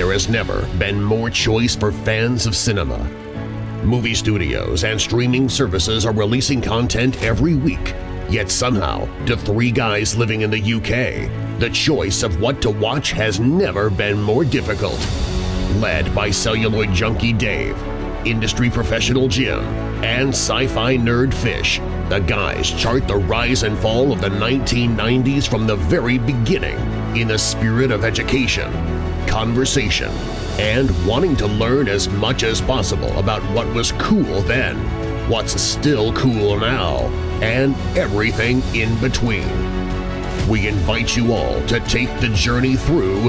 There has never been more choice for fans of cinema. Movie studios and streaming services are releasing content every week, yet somehow, to three guys living in the UK, the choice of what to watch has never been more difficult. Led by celluloid junkie Dave, industry professional Jim, and sci-fi nerd Fish, the guys chart the rise and fall of the 1990s from the very beginning in the spirit of education, conversation, and wanting to learn as much as possible about what was cool then, what's still cool now, and everything in between. We invite you all to take the journey through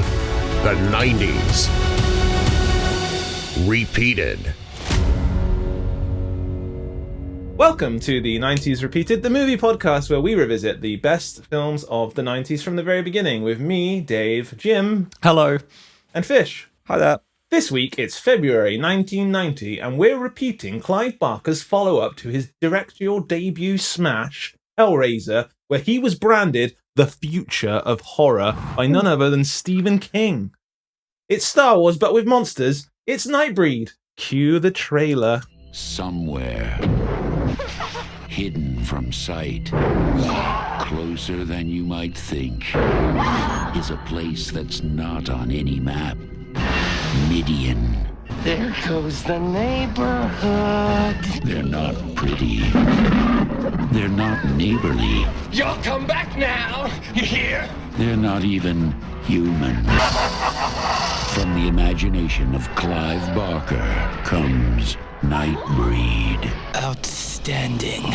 the 90s. Repeated. Welcome to the 90s Repeated, the movie podcast where we revisit the best films of the 90s from the very beginning with me, Dave, Jim. Hello. And Fish. Hi there. This week it's February 1990 and we're repeating Clive Barker's follow-up to his directorial debut smash, Hellraiser, where he was branded the future of horror by none other than Stephen King. It's Star Wars but with monsters. It's Nightbreed. Cue the trailer. Somewhere, hidden from sight, closer than you might think, is a place that's not on any map. Midian. There goes the neighborhood. They're not pretty. They're not neighborly. You'll come back now, you hear? They're not even human. From the imagination of Clive Barker comes Nightbreed. Outstanding.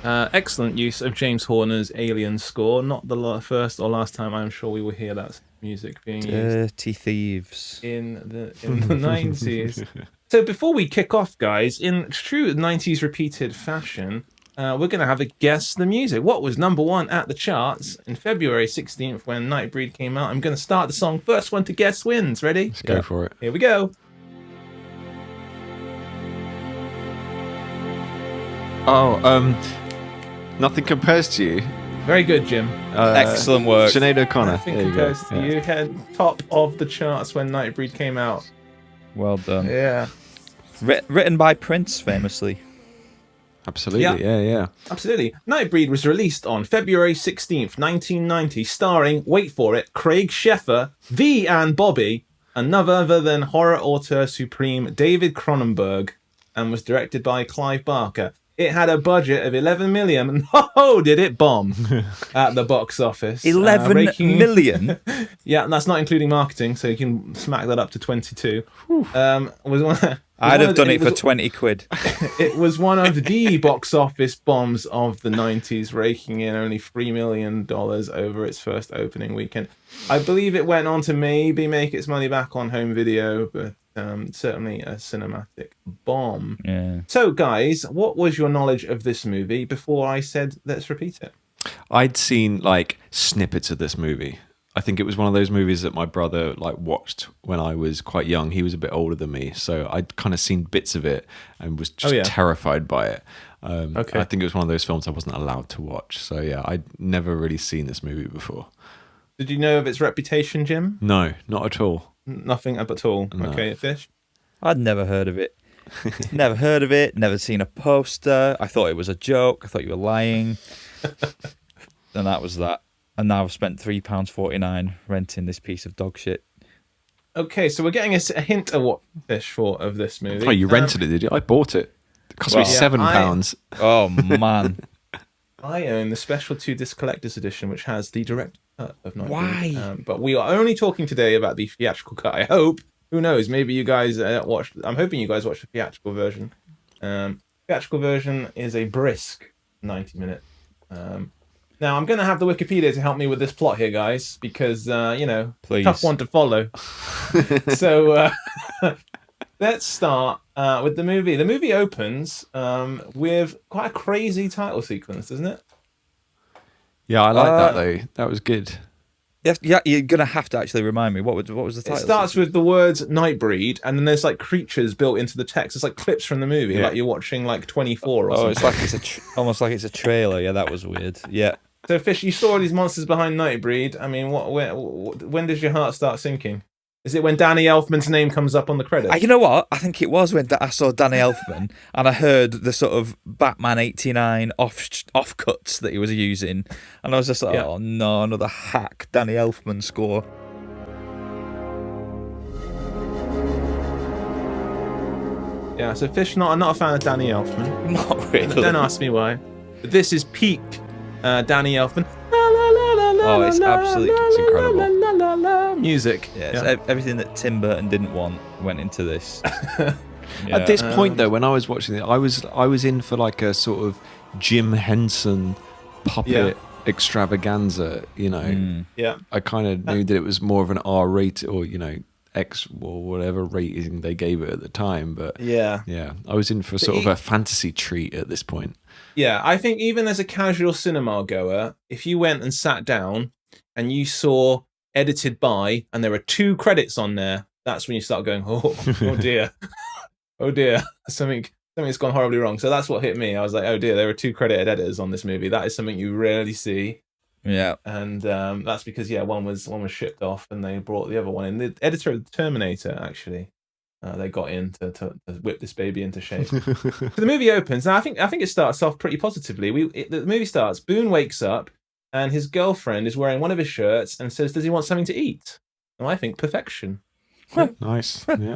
Excellent use of James Horner's Alien score. Not the first or last time I'm sure we will hear that music being used. Dirty thieves. In the 90s. So before we kick off, guys, in true 90s repeated fashion, we're going to have a Guess the Music. What was number one at the charts in February 16th when Nightbreed came out? I'm going to start the song. First one to guess wins. Ready? Let's go for it. Here we go. Nothing Compares to You. Very good, Jim. Excellent work. Sinead O'Connor. Nothing There you go. compares to you. Had top of the charts when Nightbreed came out. Well done. Yeah. Written by Prince, famously. Absolutely, yeah. Absolutely. Nightbreed was released on February 16th, 1990, starring, wait for it, Craig Sheffer, V and Bobby, and none other than horror auteur supreme David Cronenberg, and was directed by Clive Barker. It had a budget of 11 million, and did it bomb at the box office. 11 million? Yeah, and that's not including marketing, so you can smack that up to 22. I'd have done it for 20 quid. It was one of the box office bombs of the 90s, raking in only $3 million over its first opening weekend. I believe it went on to maybe make its money back on home video, but certainly a cinematic bomb. Yeah. So, guys, what was your knowledge of this movie before I said, let's repeat it? I'd seen snippets of this movie. I think it was one of those movies that my brother watched when I was quite young. He was a bit older than me, so I'd kind of seen bits of it and was just terrified by it. Okay. I think it was one of those films I wasn't allowed to watch. So yeah, I'd never really seen this movie before. Did you know of its reputation, Jim? No, not at all. Nothing at all. No. Okay, Fish? I'd never heard of it. Never seen a poster. I thought it was a joke. I thought you were lying. And that was that. And now I've spent £3.49 renting this piece of dog shit. Okay, so we're getting a hint of what Fish thought of this movie. Oh, you rented it, did you? I bought it. It cost me £7. Oh, man. I own the Special 2-disc Collector's Edition, which has the direct cut of Nightbreed. Why? But we are only talking today about the theatrical cut. I hope. Who knows? Maybe you guys watched... I'm hoping you guys watched the theatrical version. Theatrical version is a brisk 90 minutes. Now, I'm going to have the Wikipedia to help me with this plot here, guys, because, Please. Tough one to follow. So, let's start with the movie. The movie opens with quite a crazy title sequence, doesn't it? Yeah, I like that, though. That was good. Yeah, you're going to have to actually remind me. What was the title? It starts with the words Nightbreed, and then there's creatures built into the text. It's like clips from the movie, like you're watching 24 or something. It's like it's almost like it's a trailer. Yeah, that was weird. Yeah. So, Fish, you saw all these monsters behind Nightbreed. I mean, when does your heart start sinking? Is it when Danny Elfman's name comes up on the credits? You know what? I think it was when I saw Danny Elfman and I heard the sort of Batman 89 offcuts that he was using. And I was just like, oh no, another hack Danny Elfman score. Yeah, so Fish, I'm not a fan of Danny Elfman. Not really. Don't ask me why. But this is peak Danny Elfman. It's absolutely incredible. Music. Yeah, everything that Tim Burton didn't want went into this. At this point, though, when I was watching it, I was in for like a sort of Jim Henson puppet extravaganza. You know, I kind of knew that it was more of an R rated, or X or whatever rating they gave it at the time. But I was in for sort of a fantasy treat at this point. Yeah, I think even as a casual cinema goer, if you went and sat down and you saw edited by and there were 2 credits on there, that's when you start going, oh dear, oh dear, something's gone horribly wrong. So that's what hit me. I was like, oh dear, there were 2 credited editors on this movie. That is something you rarely see. Yeah, and that's because one was shipped off and they brought the other one in. The editor of the Terminator, actually. They got in to whip this baby into shape. So the movie opens. Now I think it starts off pretty positively. The movie starts. Boone wakes up, and his girlfriend is wearing one of his shirts and says, "Does he want something to eat?" And I think perfection. Nice. Yeah.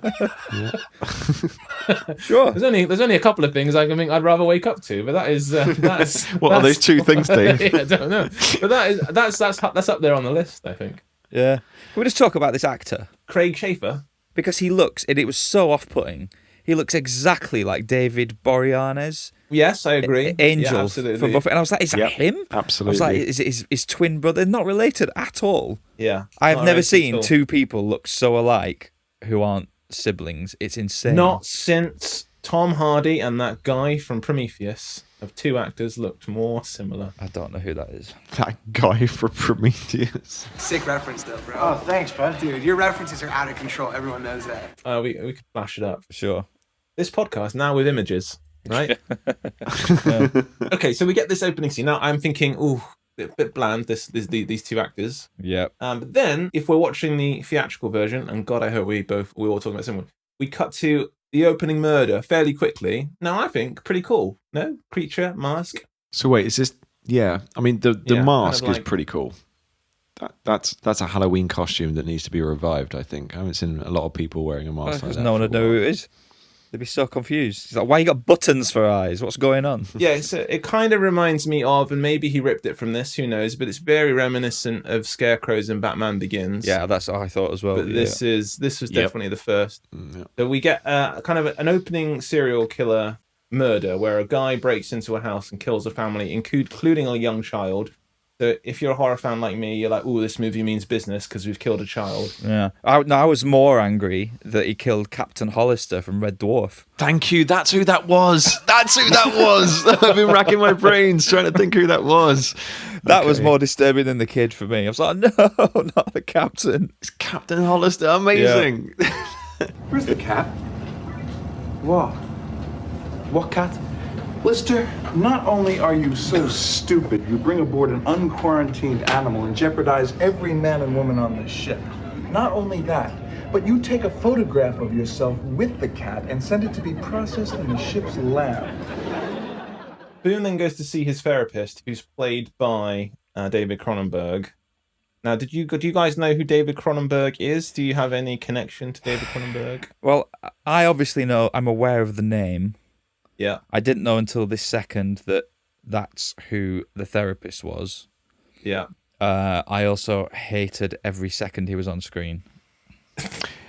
Sure. There's only a couple of things I think I'd rather wake up to, but that's what are those 2 things, Dave? I don't know, but that's up there on the list, I think. Yeah. Can we just talk about this actor, Craig Schaefer? Because he looks, and it was so off-putting. He looks exactly like David Boreanaz. Yes, I agree. Angel from Buffy. And I was like, is that him? Absolutely. I was like, is his twin brother? They're not related at all. Yeah. I've never seen 2 people look so alike who aren't siblings. It's insane. Not since Tom Hardy and that guy from Prometheus of 2 actors looked more similar. I don't know who that is. That guy from Prometheus. Sick reference, though, bro. Oh, thanks, bud. Dude, your references are out of control. Everyone knows that. We could flash it up. For sure. This podcast now with images, right? Okay, so we get this opening scene. Now I'm thinking, ooh, a bit bland, these 2 actors. Yeah. But then, if we're watching the theatrical version, and God, I hope we're all talking about someone, we cut to the opening murder fairly quickly. Now, I think pretty cool. No? Creature, mask. So wait, is this... Yeah, I mean, the mask kind of is pretty cool. That's a Halloween costume that needs to be revived, I think. I haven't seen a lot of people wearing a mask like that. No one would know who it is. They'd be so confused. It's like, why you got buttons for eyes? What's going on? Yeah, so it kind of reminds me of, and maybe he ripped it from this, who knows, but it's very reminiscent of Scarecrows in Batman Begins. Yeah, that's what I thought as well. But this was definitely the first. So we get kind of an opening serial killer murder where a guy breaks into a house and kills a family, including a young child. So if you're a horror fan like me, you're like, "Oh, this movie means business because we've killed a child." Yeah, I was more angry that he killed Captain Hollister from Red Dwarf. Thank you. That's who that was. That's who that was. I've been racking my brains trying to think who that was. That was more disturbing than the kid for me. I was like, no, not the captain. It's Captain Hollister. Amazing. Yeah. Where's the cat? What? What cat? Lister, not only are you so stupid, you bring aboard an unquarantined animal and jeopardize every man and woman on this ship. Not only that, but you take a photograph of yourself with the cat and send it to be processed in the ship's lab. Boone then goes to see his therapist, who's played by David Cronenberg. Now, do you guys know who David Cronenberg is? Do you have any connection to David Cronenberg? Well, I obviously know, I'm aware of the name. Yeah. I didn't know until this second that that's who the therapist was. Yeah. I also hated every second he was on screen.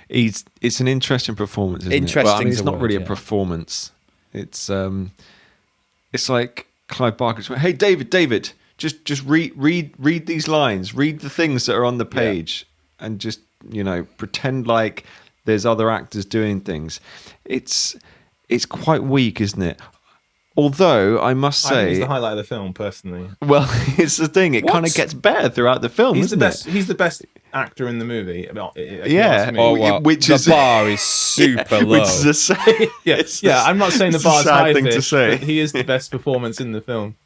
It's an interesting performance, isn't it? Well, I mean, it's not really a performance. It's like Clive Barker's, "Hey, David, just read these lines, read the things that are on the page, and just pretend like there's other actors doing things." It's quite weak, isn't it? Although I must say, I think it's the highlight of the film, personally. Well, it's the thing; it kind of gets better throughout the film. He's the best actor in the movie. Which the is bar is super low. Which is a say. Yeah, I'm not saying the bar's high thing to say. But he is the best performance in the film.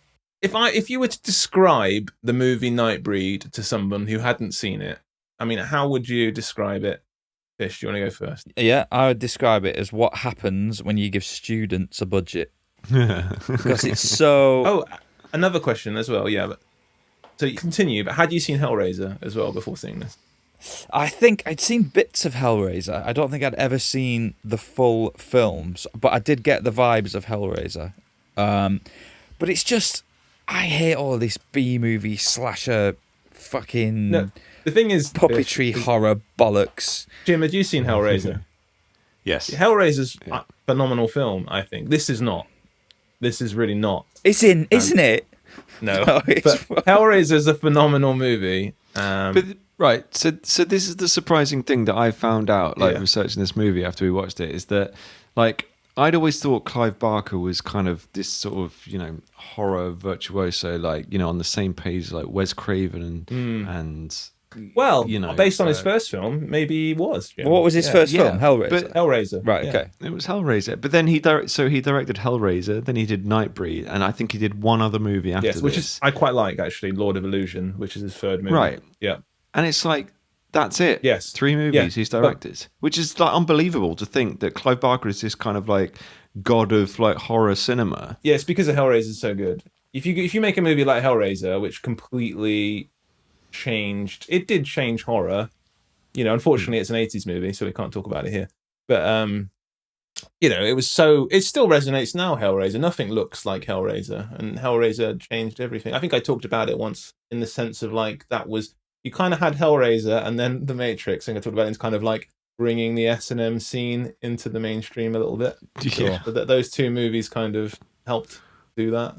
If you were to describe the movie Nightbreed to someone who hadn't seen it, I mean, how would you describe it? Fish, do you want to go first? Yeah, I would describe it as what happens when you give students a budget. Because it's so... Oh, another question as well, yeah. But so you continue, but had you seen Hellraiser as well before seeing this? I think I'd seen bits of Hellraiser. I don't think I'd ever seen the full films, but I did get the vibes of Hellraiser. But it's just... I hate all this B-movie slasher fucking... No, the thing is... puppetry horror bollocks. Jim, had you seen Hellraiser? Yes. Hellraiser's a phenomenal film, I think. This is not. This is really not. Isn't it? No. But Hellraiser's a phenomenal movie. Right, so this is the surprising thing that I found out, researching this movie after we watched it, is that, like, I'd always thought Clive Barker was kind of this sort of, horror virtuoso, like, on the same page like Wes Craven and well, based on his first film, maybe he was. Jim. What was his first film? Hellraiser. But Hellraiser. Right, okay. It was Hellraiser. But then he directed Hellraiser, then he did Nightbreed, and I think he did one other movie after this. Which is I quite like, actually, Lord of Illusion, which is his third movie. Right. Yeah. And it's like, that's it. Yes. 3 movies he's directed. Which is like unbelievable to think that Clive Barker is this kind of like god of like horror cinema. Yeah, it's because of Hellraiser is so good. If you make a movie like Hellraiser, which completely changed, it did change horror. Unfortunately it's an 80s movie, so we can't talk about it here. But it still resonates now, Hellraiser. Nothing looks like Hellraiser, and Hellraiser changed everything. I think I talked about it once in the sense of like that was, you kind of had Hellraiser and then The Matrix, and I talked about it as kind of like bringing the S&M scene into the mainstream a little bit. Yeah. So those two movies kind of helped do that.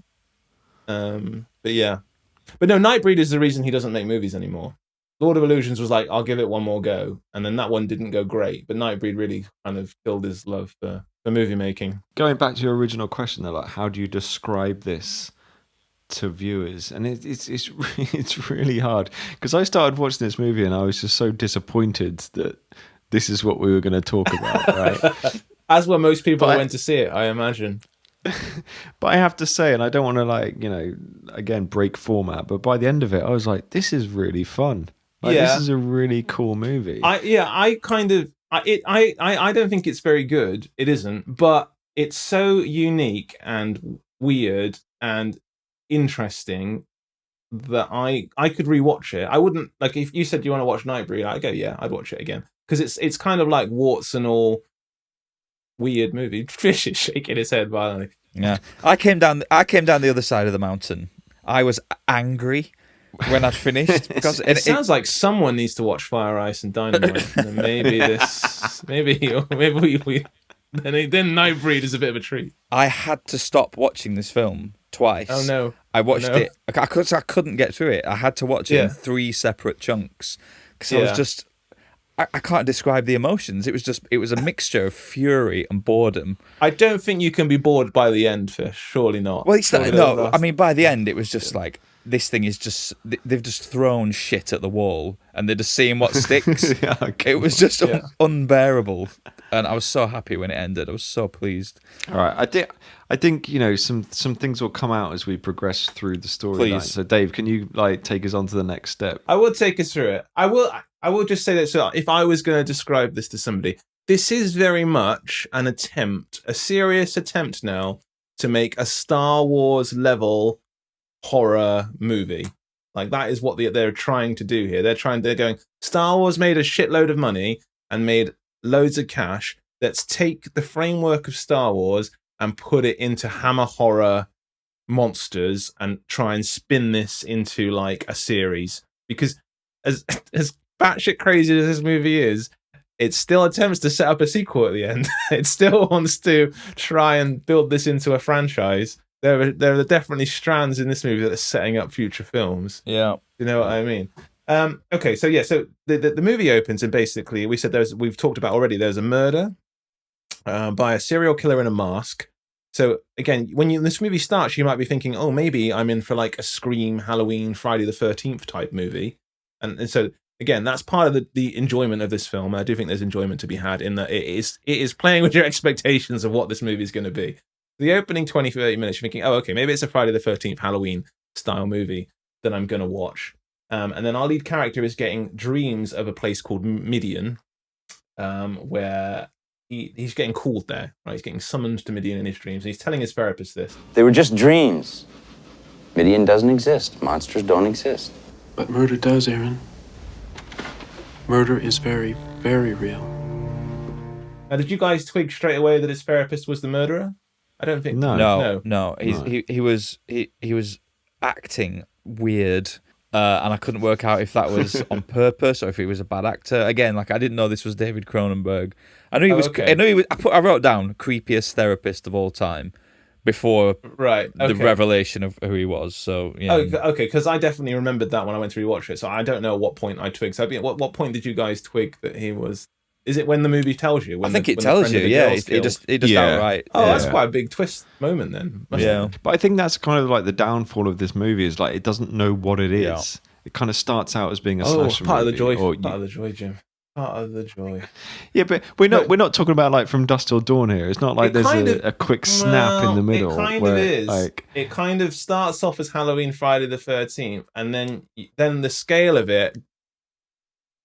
But no, Nightbreed is the reason he doesn't make movies anymore. Lord of Illusions was like, I'll give it one more go, and then that one didn't go great, but Nightbreed really kind of killed his love for movie making. Going back to your original question though, like, how do you describe this to viewers? And it's really hard, because I started watching this movie and I was just so disappointed that this is what we were going to talk about, right? As were most people who went to see it, I imagine. But I have to say, and I don't want to again break format, but by the end of it I was like, this is really fun. This is a really cool movie. I don't think it's very good. It isn't, but it's so unique and weird and interesting that I could rewatch it. I wouldn't, like, if you said, do you want to watch Nightbreed? I'd go, yeah, I'd watch it again, because it's kind of like warts and all weird movie. Fish is shaking his head violently. Yeah, I came down the other side of the mountain. I was angry when I'd finished, because it sounds like someone needs to watch Fire, Ice, and Dynamite. And maybe then Nightbreed is a bit of a treat. I had to stop watching this film twice. Oh no! I watched it. I couldn't get through it. I had to watch it in 3 separate chunks, because I was just. I can't describe the emotions. It was a mixture of fury and boredom. I don't think you can be bored by the end, Fish. Surely not. Well, no. I mean, by the end, it was just like, this thing is just, they've just thrown shit at the wall and they're just seeing what sticks. It was just unbearable, and I was so happy when it ended. I was so pleased. All right, I think some things will come out as we progress through the storyline. So Dave, can you take us on to the next step? I will take us through it. I will just say that, so if I was going to describe this to somebody, this is very much an attempt, a serious attempt now, to make a Star Wars level horror movie. Like, that is what they're trying to do here. They're going, Star Wars made a shitload of money and made loads of cash. Let's take the framework of Star Wars and put it into Hammer horror monsters and try and spin this into like a series. Because as batshit crazy as this movie is, it still attempts to set up a sequel at the end. It still wants to try and build this into a franchise. There are definitely strands in this movie that are setting up future films. Yeah. You know what I mean? Okay, so the movie opens, and basically we said we've talked about already, there's a murder by a serial killer in a mask. So again, when this movie starts, you might be thinking, oh, maybe I'm in for like a Scream, Halloween, Friday the 13th type movie. And so again, that's part of the enjoyment of this film. And I do think there's enjoyment to be had in that it is playing with your expectations of what this movie is going to be. The opening 20-30 minutes, you're thinking, oh, okay, maybe it's a Friday the 13th Halloween style movie that I'm going to watch. And then our lead character is getting dreams of a place called Midian, where he's getting called there, right? He's getting summoned to Midian in his dreams. And he's telling his therapist this. They were just dreams. Midian doesn't exist. Monsters don't exist. But murder does, Aaron. Murder is very, very real. Now, did you guys twig straight away that his therapist was the murderer? I don't think. No. He was acting weird, and I couldn't work out if that was on purpose or if he was a bad actor. Again, like I didn't know this was David Cronenberg. I knew he was. Okay. I knew he was. I wrote down creepiest therapist of all time before the revelation of who he was. So yeah. Okay, because I definitely remembered that when I went to rewatch it. So I don't know at what point I twigged. So what point did you guys twig that he was? Is it when the movie tells you? I think it tells you. Yeah, it just outright. Oh, that's quite a big twist moment then. Yeah, but I think that's kind of like the downfall of this movie is like it doesn't know what it is. Yeah. It kind of starts out as being a slasher part movie. Part of the joy, Jim. Part of the joy. Yeah, but we're not talking about like From Dusk Till Dawn here. It's not like there's a quick snap in the middle. It kind of is. Like, it kind of starts off as Halloween Friday the 13th, and then the scale of it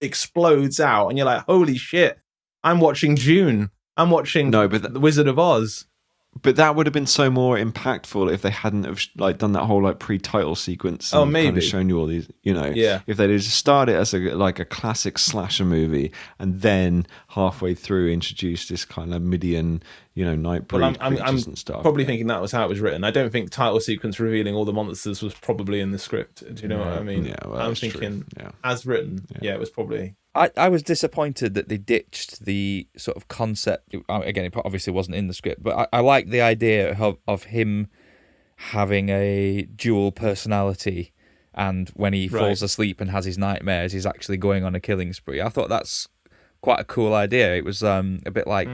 explodes out, and you're like, holy shit, I'm watching June. I'm watching The Wizard of Oz. But that would have been so more impactful if they hadn't have like done that whole like pre-title sequence and kind of shown you all these, if they'd just started as a classic slasher movie and then halfway through introduced this kind of Midian, Nightbreed creatures and stuff. Probably thinking that was how it was written. I don't think title sequence revealing all the monsters was probably in the script. Do you know what I mean? Yeah, well, I'm thinking as written. Yeah, it was probably. I was disappointed that they ditched the sort of concept. Again, it obviously wasn't in the script, but I like the idea of him having a dual personality, and when he falls asleep and has his nightmares, he's actually going on a killing spree. I thought that's quite a cool idea. It was a bit like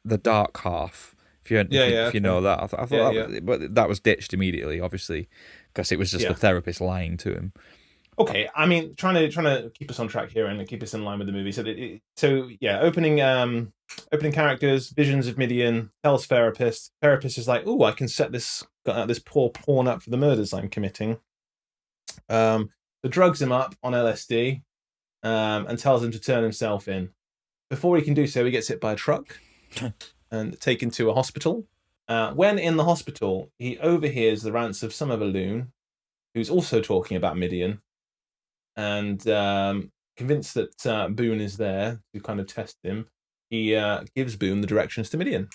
The Dark Half, if you know that. I thought but that was ditched immediately, obviously, because it was just the therapist lying to him. Okay, I mean, trying to keep us on track here and keep us in line with the movie. Opening characters, visions of Midian, tells therapist. Therapist is like, "Oh, I can set this poor pawn up for the murders I'm committing." The drugs him up on LSD, and tells him to turn himself in. Before he can do so, he gets hit by a truck and taken to a hospital. When in the hospital, he overhears the rants of some other loon, who's also talking about Midian. And convinced that Boone is there to kind of test him, he gives Boone the directions to Midian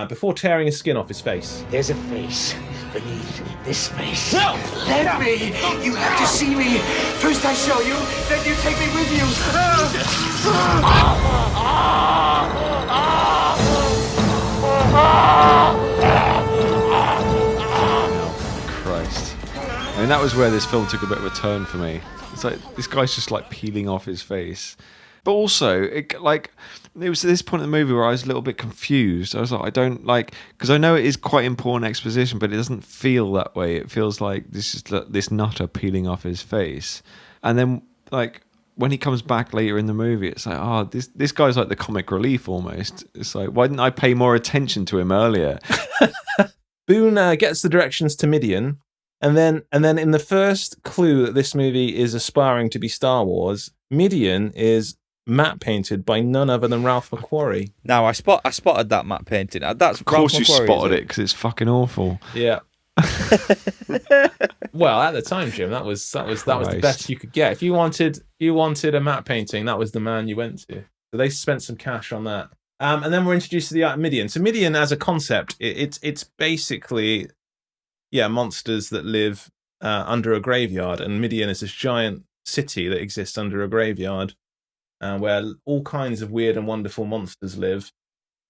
before tearing his skin off his face. There's a face beneath this face. No! Let me! You have to see me! First I show you, then you take me with you! Christ. I mean, that was where this film took a bit of a turn for me. It's like this guy's just like peeling off his face. But also, it was at this point in the movie where I was a little bit confused. I was like, I don't like, because I know it is quite important exposition, but it doesn't feel that way. It feels like this is this nutter peeling off his face. And then like when he comes back later in the movie, it's like, this guy's like the comic relief almost. It's like, why didn't I pay more attention to him earlier? Boone gets the directions to Midian. And then in the first clue that this movie is aspiring to be Star Wars, Midian is matte painted by none other than Ralph McQuarrie. Now I spotted that matte painting. That's of course you spotted it because it's fucking awful. Yeah. Well, at the time, Jim, that was the best you could get. If you wanted a matte painting, that was the man you went to. So they spent some cash on that. And then we're introduced to the Midian. So Midian as a concept, it's basically monsters that live under a graveyard, and Midian is this giant city that exists under a graveyard, where all kinds of weird and wonderful monsters live.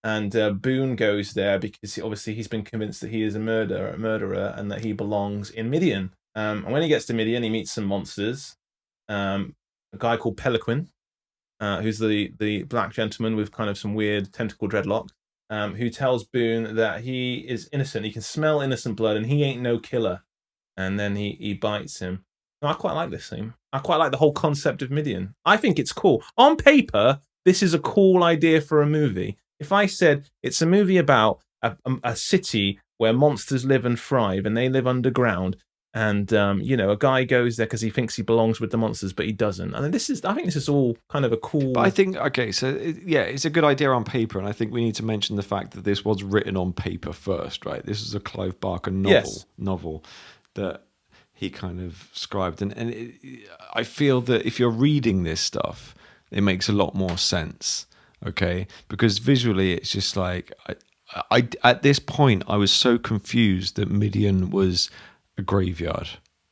And Boone goes there because obviously he's been convinced that he is a murderer, and that he belongs in Midian. And when he gets to Midian, he meets some monsters. A guy called Peliquin, who's the black gentleman with kind of some weird tentacle dreadlocks. Who tells Boone that he is innocent. He can smell innocent blood, and he ain't no killer. And then he bites him. No, I quite like this scene. I quite like the whole concept of Midian. I think it's cool. On paper, this is a cool idea for a movie. If I said it's a movie about a city where monsters live and thrive, and they live underground, And a guy goes there because he thinks he belongs with the monsters, but he doesn't. And I think this is all kind of a cool. But I think it's a good idea on paper, and I think we need to mention the fact that this was written on paper first, right? This is a Clive Barker novel that he kind of scribed, and I feel that if you're reading this stuff, it makes a lot more sense, okay? Because visually, it's just like I at this point I was so confused that Midian was a graveyard.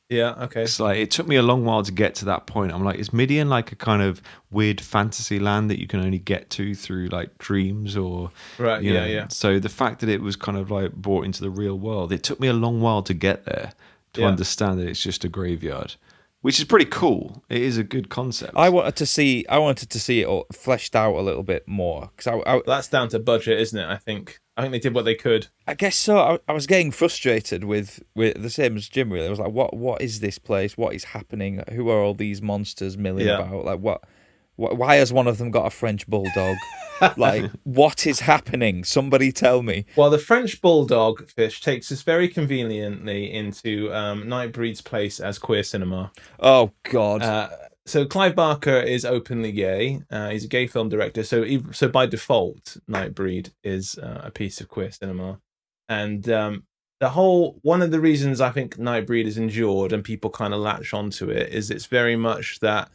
Yeah, okay. It's like it took me a long while to get to that point. I'm like, is Midian like a kind of weird fantasy land that you can only get to through like dreams or right? You know? Yeah. So the fact that it was kind of like brought into the real world, it took me a long while to get there to understand that it's just a graveyard, which is pretty cool. It is a good concept. I wanted to see it all fleshed out a little bit more because that's down to budget, isn't it? I think they did what they could. I guess so. I was getting frustrated with the same as Jim. Really, I was like, what is this place? What is happening? Who are all these monsters milling about? Like what? Why has one of them got a French bulldog? Like, what is happening? Somebody tell me. Well, the French bulldog fish takes us very conveniently into Nightbreed's place as queer cinema. Oh, God. So Clive Barker is openly gay. He's a gay film director. So by default, Nightbreed is a piece of queer cinema. And one of the reasons I think Nightbreed is endured and people kind of latch onto it is it's very much that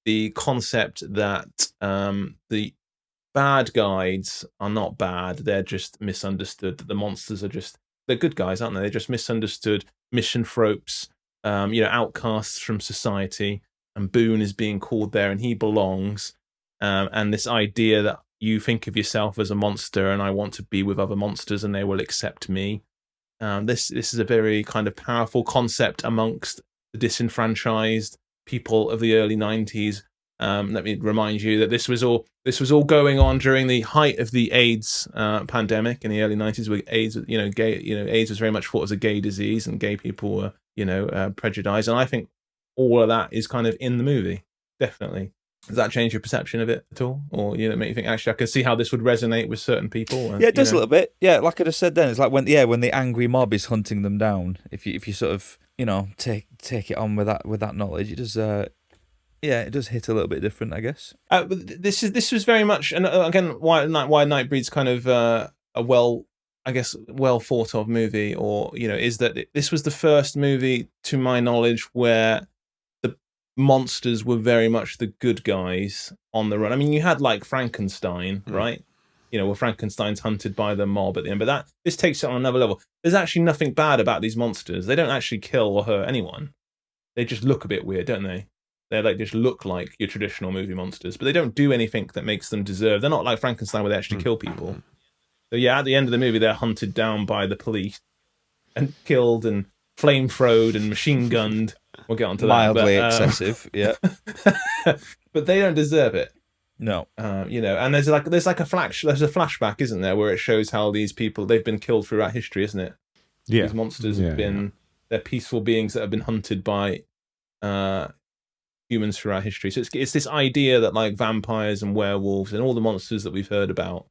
the concept that the bad guys are not bad, they're just misunderstood, that the monsters they're good guys, aren't they? They're just misunderstood misanthropes, outcasts from society, and Boone is being called there and he belongs, and this idea that you think of yourself as a monster and I want to be with other monsters and they will accept me. This is a very kind of powerful concept amongst the disenfranchised people of the early 90s. Let me remind you that this was all going on during the height of the AIDS pandemic in the early 90s, where AIDS, AIDS was very much thought as a gay disease, and gay people were, prejudiced. And I think all of that is kind of in the movie. Definitely. Does that change your perception of it at all, or make you think actually I could see how this would resonate with certain people? Yeah, it does a little bit. Yeah, like I just said then, it's like when the angry mob is hunting them down. If you sort of take it on with that knowledge, it does. Yeah, it does hit a little bit different, I guess. This was very much, and again, why Nightbreed's kind of a well thought of movie, or is that this was the first movie, to my knowledge, where the monsters were very much the good guys on the run. I mean, you had like Frankenstein, right? Where Frankenstein's hunted by the mob at the end, but this takes it on another level. There's actually nothing bad about these monsters. They don't actually kill or hurt anyone. They just look a bit weird, don't they? They just look like your traditional movie monsters, but they don't do anything that makes them deserve. They're not like Frankenstein where they actually kill people. So yeah, at the end of the movie, they're hunted down by the police and killed and flame-throwed and machine-gunned. We'll get onto that. Mildly excessive, yeah. But they don't deserve it. No. And there's a flashback, isn't there, where it shows how these people, they've been killed throughout history, isn't it? Yeah. These monsters have been, they're peaceful beings that have been hunted by humans throughout history. So it's this idea that like vampires and werewolves and all the monsters that we've heard about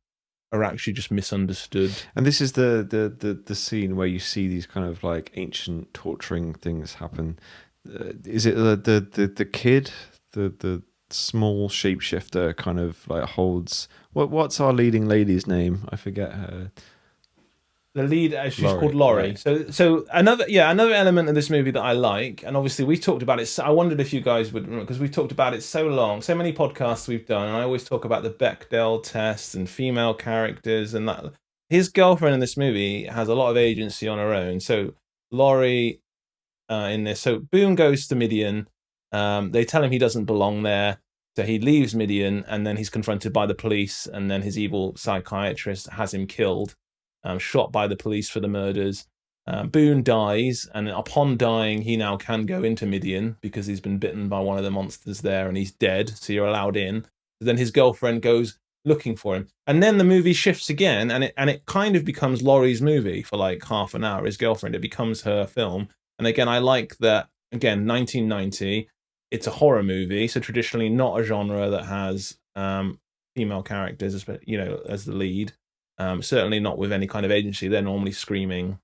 are actually just misunderstood. And this is the scene where you see these kind of like ancient torturing things happen. Is it the kid, the small shapeshifter kind of like holds what's our leading lady's name? I forget her. The lead, she's called Laurie. Right. So another element of this movie that I like, and obviously we talked about it. I wondered if you guys would remember, because we've talked about it so many podcasts we've done, and I always talk about the Bechdel test and female characters, and that his girlfriend in this movie has a lot of agency on her own. So Laurie in this, so Boone goes to Midian. They tell him he doesn't belong there, so he leaves Midian, and then he's confronted by the police, and then his evil psychiatrist has him killed. Shot by the police for the murders. Boone dies, and upon dying, he now can go into Midian because he's been bitten by one of the monsters there, and he's dead, so you're allowed in. Then his girlfriend goes looking for him, and then the movie shifts again, and it kind of becomes Laurie's movie for like half an hour. His girlfriend, it becomes her film, and again, I like that. Again, 1990, it's a horror movie, so traditionally not a genre that has female characters, as the lead. Certainly not with any kind of agency. They're normally screaming,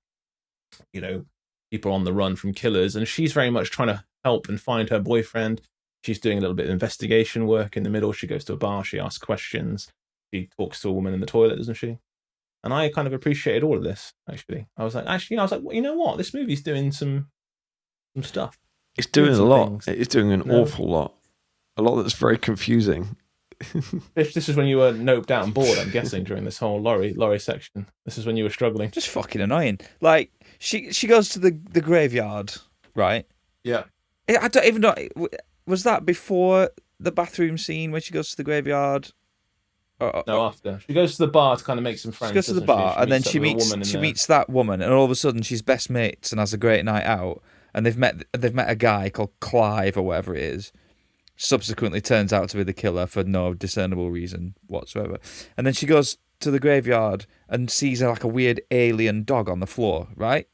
people on the run from killers, and she's very much trying to help and find her boyfriend. She's doing a little bit of investigation work in the middle. She goes to a bar, she asks questions, she talks to a woman in the toilet, doesn't she? And I kind of appreciated all of this, actually. I was like, well, you know what? This movie's doing some stuff. It's doing a lot. Things. It's doing an awful lot. A lot that's very confusing. Fish, this is when you were noped out and bored, I'm guessing, during this whole Laurie section. This is when you were struggling. Just fucking annoying. Like, she goes to the graveyard, right? Yeah. I don't even know. Was that before the bathroom scene when she goes to the graveyard? No, after. She goes to the bar to kind of make some friends. She goes to the bar, and then she meets that woman, and all of a sudden she's best mates and has a great night out. And they've met a guy called Clive or whatever it is. Subsequently turns out to be the killer for no discernible reason whatsoever. And then she goes to the graveyard and sees like a weird alien dog on the floor, right?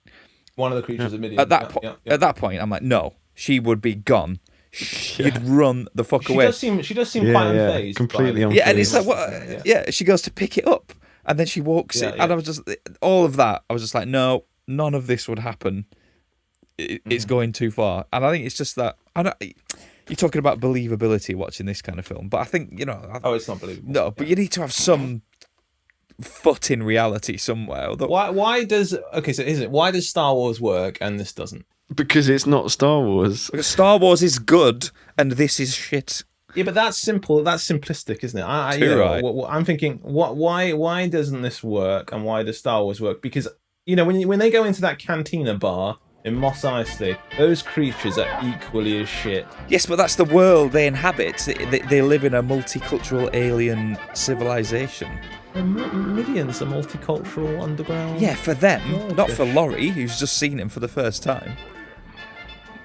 One of the creatures of Midian. At that point, I'm like, no, she would be gone. She'd run the fuck away. She does seem quite unfazed. Completely unfazed. Yeah, and it's like, yeah, she goes to pick it up, and then she walks it, and I was just, all of that, I was just like, no, none of this would happen. It's going too far. And I think it's just that, you're talking about believability watching this kind of film, but I think, it's not believable. No, but you need to have some foot in reality somewhere. Although... Why does Star Wars work and this doesn't? Because it's not Star Wars. Because Star Wars is good and this is shit. Yeah, but that's simple. That's simplistic, isn't it? Right. I'm thinking, why doesn't this work, and why does Star Wars work? Because when they go into that cantina bar in Mos Eisley, those creatures are equally as shit. Yes, but that's the world they inhabit. They live in a multicultural alien civilization. Midian's a multicultural underground. Yeah, for them, not for Laurie, who's just seen him for the first time.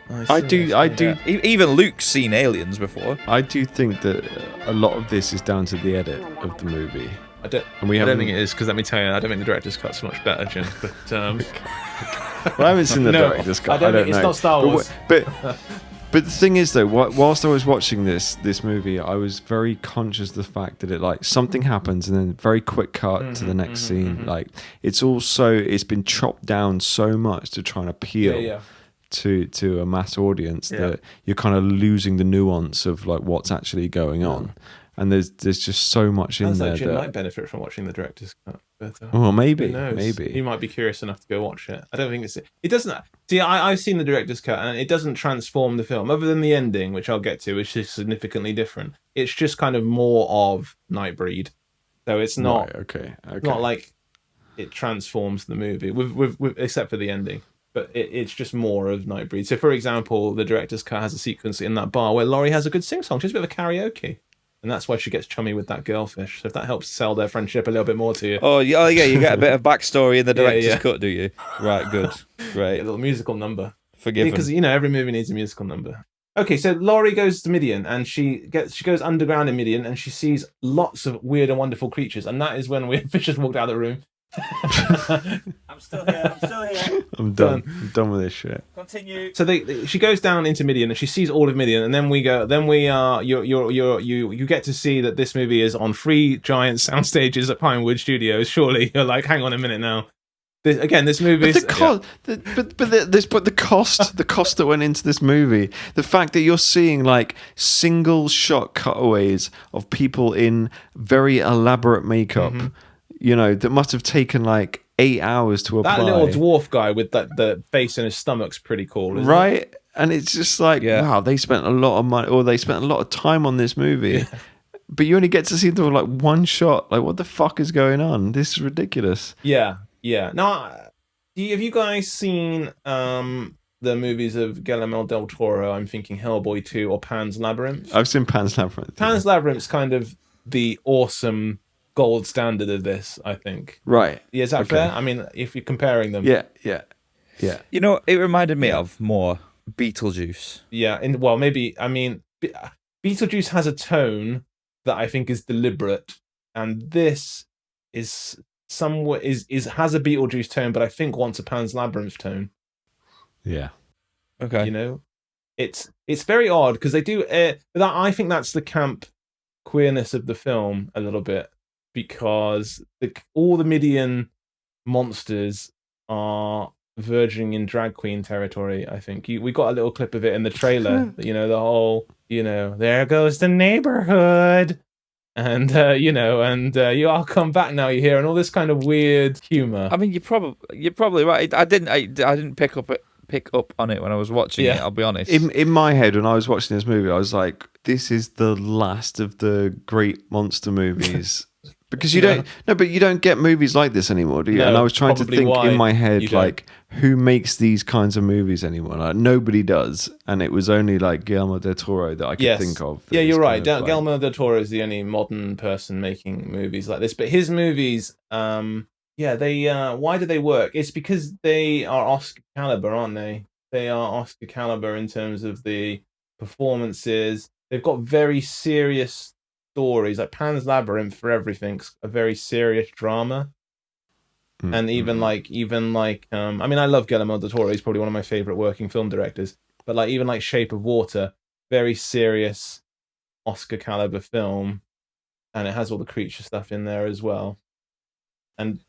I do. Yeah. Even Luke's seen aliens before. I do think that a lot of this is down to the edit of the movie. I don't think it is, because let me tell you, I don't think the director's cut's much better, Jim. But well, I haven't seen the director's cut. I don't know. It's not Star Wars. But the thing is, though, whilst I was watching this movie, I was very conscious of the fact that it something happens and then very quick cut to the next scene. Like it's been chopped down so much to try and appeal to a mass audience that you're kind of losing the nuance of what's actually going on. And there's just so much in there. Jim might benefit from watching the director's cut. But, well, maybe. He might be curious enough to go watch it. I don't think it doesn't. See, I've seen the director's cut, and it doesn't transform the film, other than the ending, which I'll get to, which is significantly different. It's just kind of more of Nightbreed, so it's not not like it transforms the movie, with except for the ending. But it's just more of Nightbreed. So, for example, the director's cut has a sequence in that bar where Laurie has a good sing-song. She's a bit of a karaoke. And that's why she gets chummy with that girlfish. So if that helps sell their friendship a little bit more to you. Oh yeah, you get a bit of backstory in the director's cut, do you? Right, good. Great. A little musical number. Forgiven. Because, every movie needs a musical number. Okay, so Laurie goes to Midian, and she goes underground in Midian, and she sees lots of weird and wonderful creatures. And that is when Fish has walked out of the room. I'm still here. I'm done. I'm done with this shit. Continue. So she goes down into Midian and she sees all of Midian, and then we get to see that this movie is on 3 giant sound stages at Pinewood Studios. Surely you're like, hang on a minute now. This movie. The cost that went into this movie, the fact that you're seeing single shot cutaways of people in very elaborate makeup. That must have taken 8 hours to apply. That little dwarf guy with the face in his stomach's pretty cool, isn't right? It? And it's just wow, they spent a lot of money, or they spent a lot of time on this movie. But you only get to see them one shot. What the fuck is going on? This is ridiculous. Yeah. Now, have you guys seen the movies of Guillermo del Toro? I'm thinking Hellboy 2 or Pan's Labyrinth. I've seen Pan's Labyrinth. Pan's Labyrinth's kind of the awesome gold standard of this, I think. Right. Yeah, is that fair? I mean, if you're comparing them. Yeah. It reminded me of more Beetlejuice. Yeah, Beetlejuice has a tone that I think is deliberate, and this is somewhat has a Beetlejuice tone, but I think wants a Pan's Labyrinth tone. Yeah. Okay. It's very odd because they do but I think that's the camp queerness of the film a little bit, because all the Midian monsters are verging in drag queen territory. I think we got a little clip of it in the trailer. You know, the whole, you know, there goes the neighborhood, and you all come back now. You hear and all this kind of weird humor. I mean, you're probably right. I didn't pick up on it when I was watching it. I'll be honest. In my head, when I was watching this movie, I was like, "This is the last of the great monster movies." Because you don't get movies like this anymore, do you? No, and I was trying to think in my head, like, don't. who makes these kinds of movies anymore? Like, nobody does, and it was only like Guillermo del Toro that I could think of. Yeah, you're right. Guillermo del Toro is the only modern person making movies like this. But his movies, they why do they work? It's because they are Oscar caliber, aren't they? They are Oscar caliber in terms of the performances. They've got very serious stories, like Pan's Labyrinth, for everything's a very serious drama. And even like I mean, I love Guillermo del Toro. He's probably one of my favorite working film directors. But like even like Shape of Water, very serious Oscar caliber film, and it has all the creature stuff in there as well.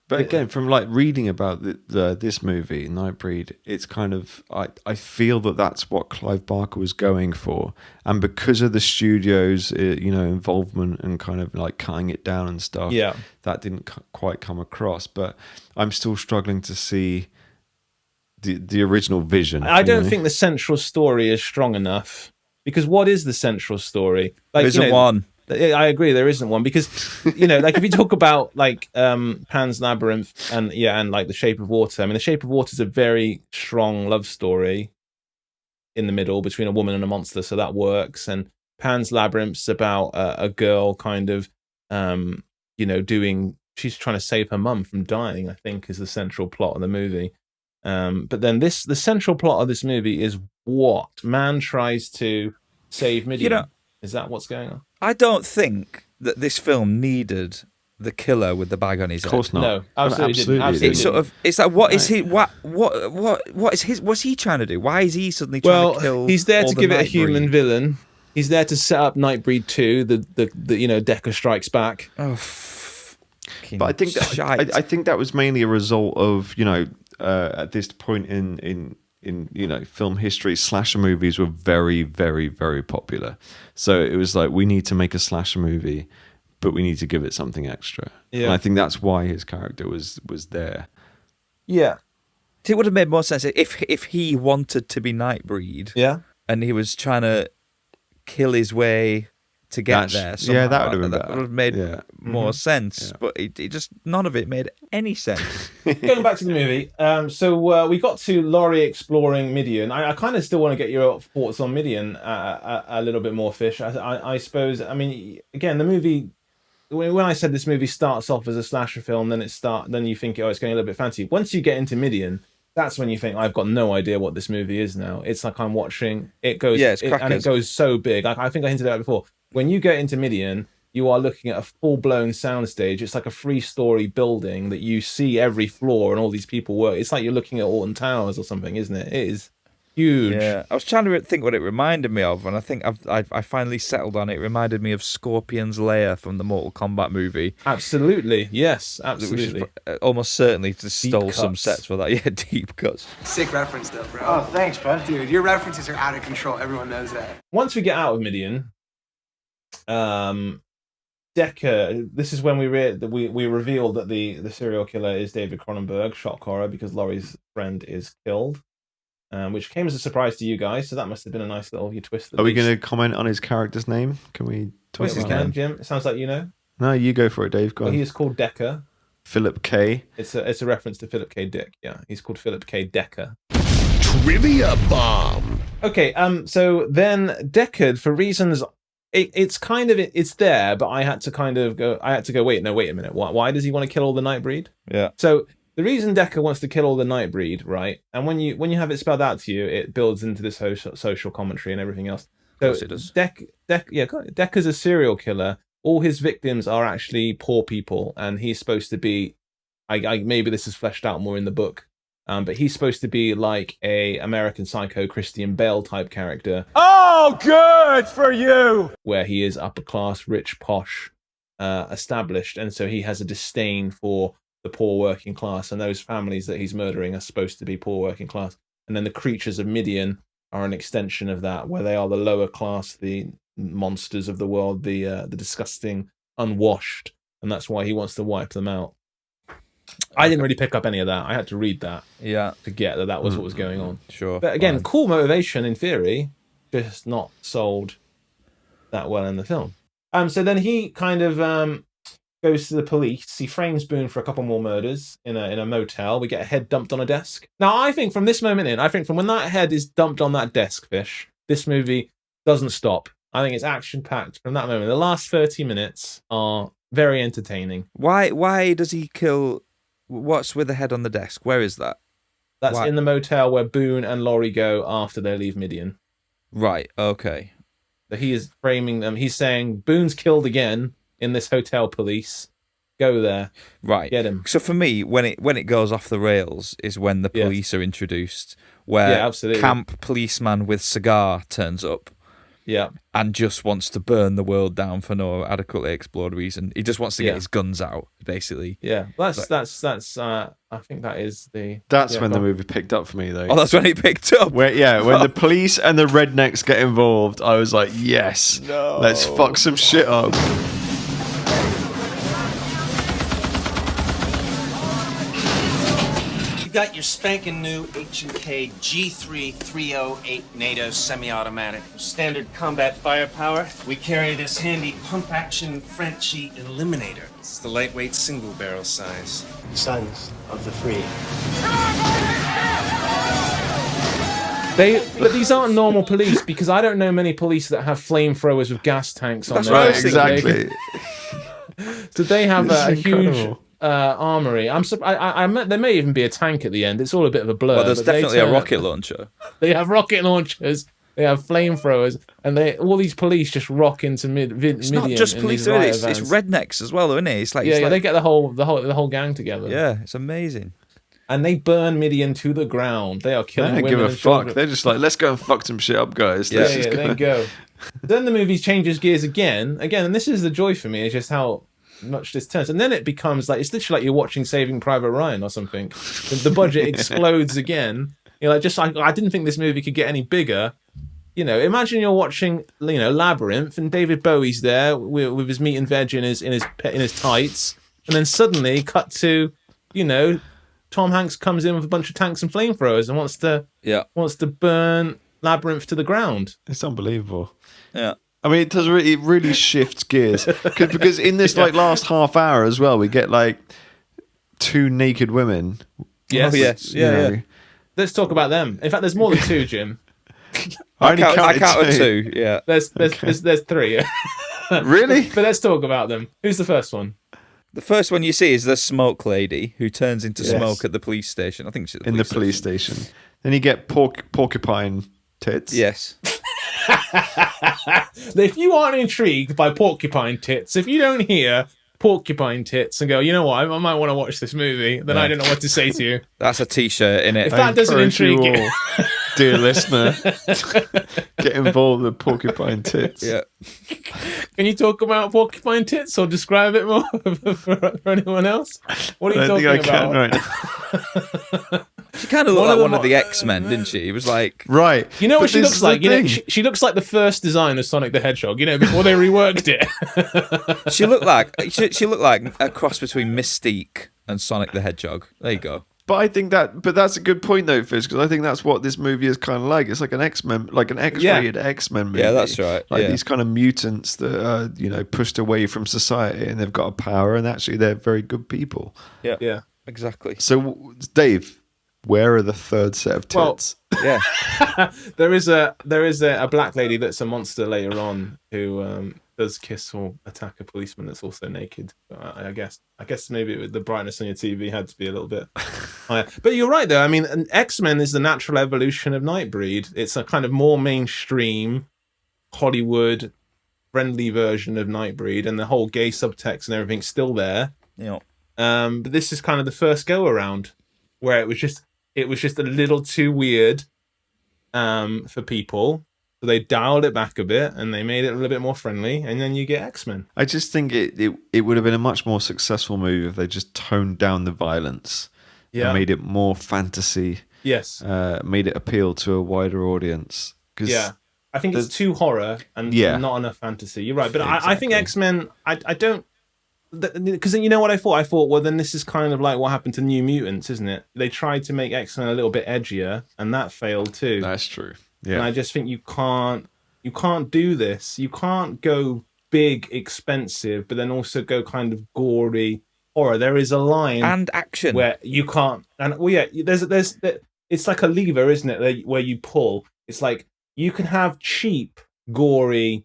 But again, from like reading about this movie, Nightbreed, it's kind of I feel that that's what Clive Barker was going for, and because of the studio's involvement and kind of like cutting it down and stuff, that didn't quite come across. But I'm still struggling to see the original vision. I don't think the central story is strong enough, because what is the central story? Like, there isn't one. I agree, there isn't one, because like if you talk about like Pan's Labyrinth and like The Shape of Water. I mean, The Shape of Water is a very strong love story in the middle between a woman and a monster, so that works. And Pan's Labyrinth's about a girl kind of she's trying to save her mum from dying, I think, is the central plot of the movie. But then the central plot of this movie is what? Man tries to save Midian. Is that what's going on? I don't think that this film needed the killer with the bag on his head. Of course not. No, absolutely didn't. It's sort of, it's like, what is he? What is his? What's he trying to do? Why is he suddenly trying to kill? He's there to give it a Nightbreed? human villain. He's there to set up Nightbreed 2, the Decker Strikes Back. Oh, but I think I think that was mainly a result of at this point in film history, slasher movies were very, very, very popular. So it was like, we need to make a slasher movie, but we need to give it something extra. Yeah. And I think that's why his character was there. Yeah. It would have made more sense if he wanted to be Nightbreed. Yeah. And he was trying to kill his way to get there. Somehow. Yeah, that would have been better. That would have made more sense. Yeah. But it just, none of it made any sense. Going back to the movie, so we got to Laurie exploring Midian. I kind of still want to get your thoughts on Midian a little bit more, Fish. I suppose, I mean, again, the movie, when I said this movie starts off as a slasher film, then you think, it's going a little bit fancy. Once you get into Midian, that's when you think, I've got no idea what this movie is now. It's like I'm watching, it goes, and it goes so big. I think I hinted at it before. When you get into Midian, you are looking at a full-blown soundstage. It's like a 3-story building that you see every floor and all these people work. It's like you're looking at Alton Towers or something, isn't it? It is huge. Yeah, I was trying to think what it reminded me of, and I think I finally settled on it. It reminded me of Scorpion's Lair from the Mortal Kombat movie. Absolutely, yes, absolutely. Almost certainly just stole some sets for that. Yeah, deep cuts. Sick reference, though, bro. Oh, thanks, bud. Dude, your references are out of control. Everyone knows that. Once we get out of Midian, Decker, this is when we revealed that the serial killer is David Cronenberg. Shock horror, because Laurie's friend is killed, which came as a surprise to you guys. So that must have been a nice little twist. Are we going to comment on his character's name? Can we talk about him? Jim? It sounds like you know. No, you go for it, Dave. Go on. He is called Decker. Philip K. It's a reference to Philip K. Dick. Yeah, he's called Philip K. Decker. Trivia bomb. Okay, so then Deckard, for reasons, it's there, but I had to go, wait a minute. Why does he want to kill all the Nightbreed? Yeah. So the reason Decker wants to kill all the Nightbreed, right? And when you have it spelled out to you, it builds into this social commentary and everything else. So of course it does. Decker's a serial killer. All his victims are actually poor people, and he's supposed to be, maybe this is fleshed out more in the book, but he's supposed to be like a American Psycho Christian Bale type character. Oh, good for you! Where he is upper class, rich, posh, established, and so he has a disdain for the poor working class, and those families that he's murdering are supposed to be poor working class. And then the creatures of Midian are an extension of that, where they are the lower class, the monsters of the world, the disgusting, unwashed, and that's why he wants to wipe them out. I didn't really pick up any of that. I had to read that to get that was what was going on. Sure. But again, cool motivation in theory, just not sold that well in the film. So then he kind of goes to the police. He frames Boone for a couple more murders in a motel. We get a head dumped on a desk. Now, I think from this moment in, from when that head is dumped on that desk, Fish, this movie doesn't stop. I think it's action-packed from that moment. The last 30 minutes are very entertaining. Why does he kill... What's with the head on the desk? Where is that? That's in the motel where Boone and Laurie go after they leave Midian. Right, okay. So he is framing them. He's saying, Boone's killed again in this hotel, police. Go there. Right. Get him. So for me, when it goes off the rails is when the police are introduced, where camp policeman with cigar turns up. Yeah. And just wants to burn the world down for no adequately explored reason. He just wants to get his guns out, basically. Yeah. That's I think that is the... That's when the movie picked up for me, though. Oh, that's when it picked up? When the police and the rednecks get involved, I was like, yes, let's fuck some shit up. Got your spanking new H&K G3 308 NATO semi-automatic. Standard combat firepower. We carry this handy pump-action Frenchy Eliminator. It's the lightweight single-barrel size. Sons of the free. But these aren't normal police, because I don't know many police that have flamethrowers with gas tanks on them. That's right, exactly. So they have a huge... armory. There may even be a tank at the end. It's all a bit of a blur. Well, there's definitely a rocket launcher. They have rocket launchers. They have flamethrowers, and all these police just rock into Midian. It's not just police, it's rednecks as well, isn't it? It's like they get the whole gang together. Yeah, it's amazing. And they burn Midian to the ground. They are killing women. They don't give a and fuck. children. They're just like, let's go and fuck some shit up, guys. Then go. Then the movie changes gears again, and this is the joy for me. Is just how much this turns, and then it becomes like it's literally like you're watching Saving Private Ryan or something. The budget explodes again. You're like, I didn't think this movie could get any bigger. Imagine you're watching, Labyrinth, and David Bowie's there with his meat and veg in his tights, and then suddenly cut to, Tom Hanks comes in with a bunch of tanks and flamethrowers and wants to burn Labyrinth to the ground. It's unbelievable. Yeah. I mean, it really shifts gears because in this last half hour as well, we get like two naked women. Yes, yeah. Let's talk about them. In fact, there's more than two, Jim. I counted two. Yeah, there's three. Really? But let's talk about them. Who's the first one? The first one you see is the smoke lady who turns into smoke at the police station. I think she's in the police station. Then you get porcupine tits. Yes. If you aren't intrigued by porcupine tits, if you don't hear porcupine tits and go, you know what, I might want to watch this movie, then I don't know what to say to you. That's a t-shirt, innit? If that doesn't intrigue you, dear listener, get involved with porcupine tits. Yeah. Can you talk about porcupine tits or describe it more for anyone else? What are you talking about? I think I can right now. She kind of looked like one of the X-Men, didn't she? It was like... Right. You know what she looks like? She looks like the first design of Sonic the Hedgehog, before they reworked it. She looked like a cross between Mystique and Sonic the Hedgehog. There you go. But I think that's a good point though, Fish, because I think that's what this movie is kind of like. It's like an X-Men, like an X-rated X-Men movie. Yeah, that's right. Like these kind of mutants that are, pushed away from society and they've got a power, and actually they're very good people. Yeah, exactly. So, Dave, where are the third set of tits? Well, yeah, there is a black lady that's a monster later on who does kiss or attack a policeman that's also naked. I guess maybe the brightness on your TV had to be a little bit higher. But you're right though. I mean, X-Men is the natural evolution of Nightbreed. It's a kind of more mainstream Hollywood friendly version of Nightbreed, and the whole gay subtext and everything's still there. Yeah. But this is kind of the first go around where it was just a little too weird for people. So they dialed it back a bit and they made it a little bit more friendly, and then you get X-Men. I just think it would have been a much more successful movie if they just toned down the violence and made it more fantasy. Yes. Made it appeal to a wider audience. Yeah. I think it's too horror and not enough fantasy. You're right. But exactly. I think X-Men, I don't... Because you know what I thought? I thought, well, then this is kind of like what happened to New Mutants, isn't it? They tried to make X-Men a little bit edgier, and that failed too. That's true. Yeah. And I just think you can't do this. You can't go big, expensive, but then also go kind of gory horror. There is a line and action where you can't. And there's it's like a lever, isn't it? Where you pull. It's like you can have cheap, gory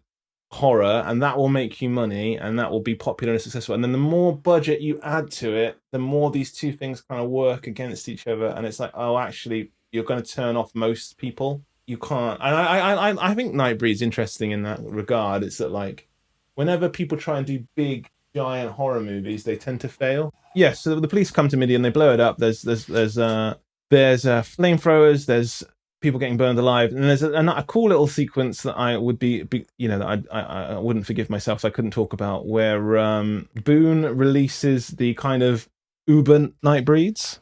horror, and that will make you money, and that will be popular and successful. And then the more budget you add to it, the more these two things kind of work against each other. And it's like, oh, actually, you're going to turn off most people. You can't. And I think Nightbreed's interesting in that regard. It's that like whenever people try and do big giant horror movies, they tend to fail. Yes, so the police come to Midian, they blow it up. There's flamethrowers. There's people getting burned alive, and there's a cool little sequence that I would that I wouldn't forgive myself, so I couldn't talk about, where Boone releases the kind of Uber Nightbreeds.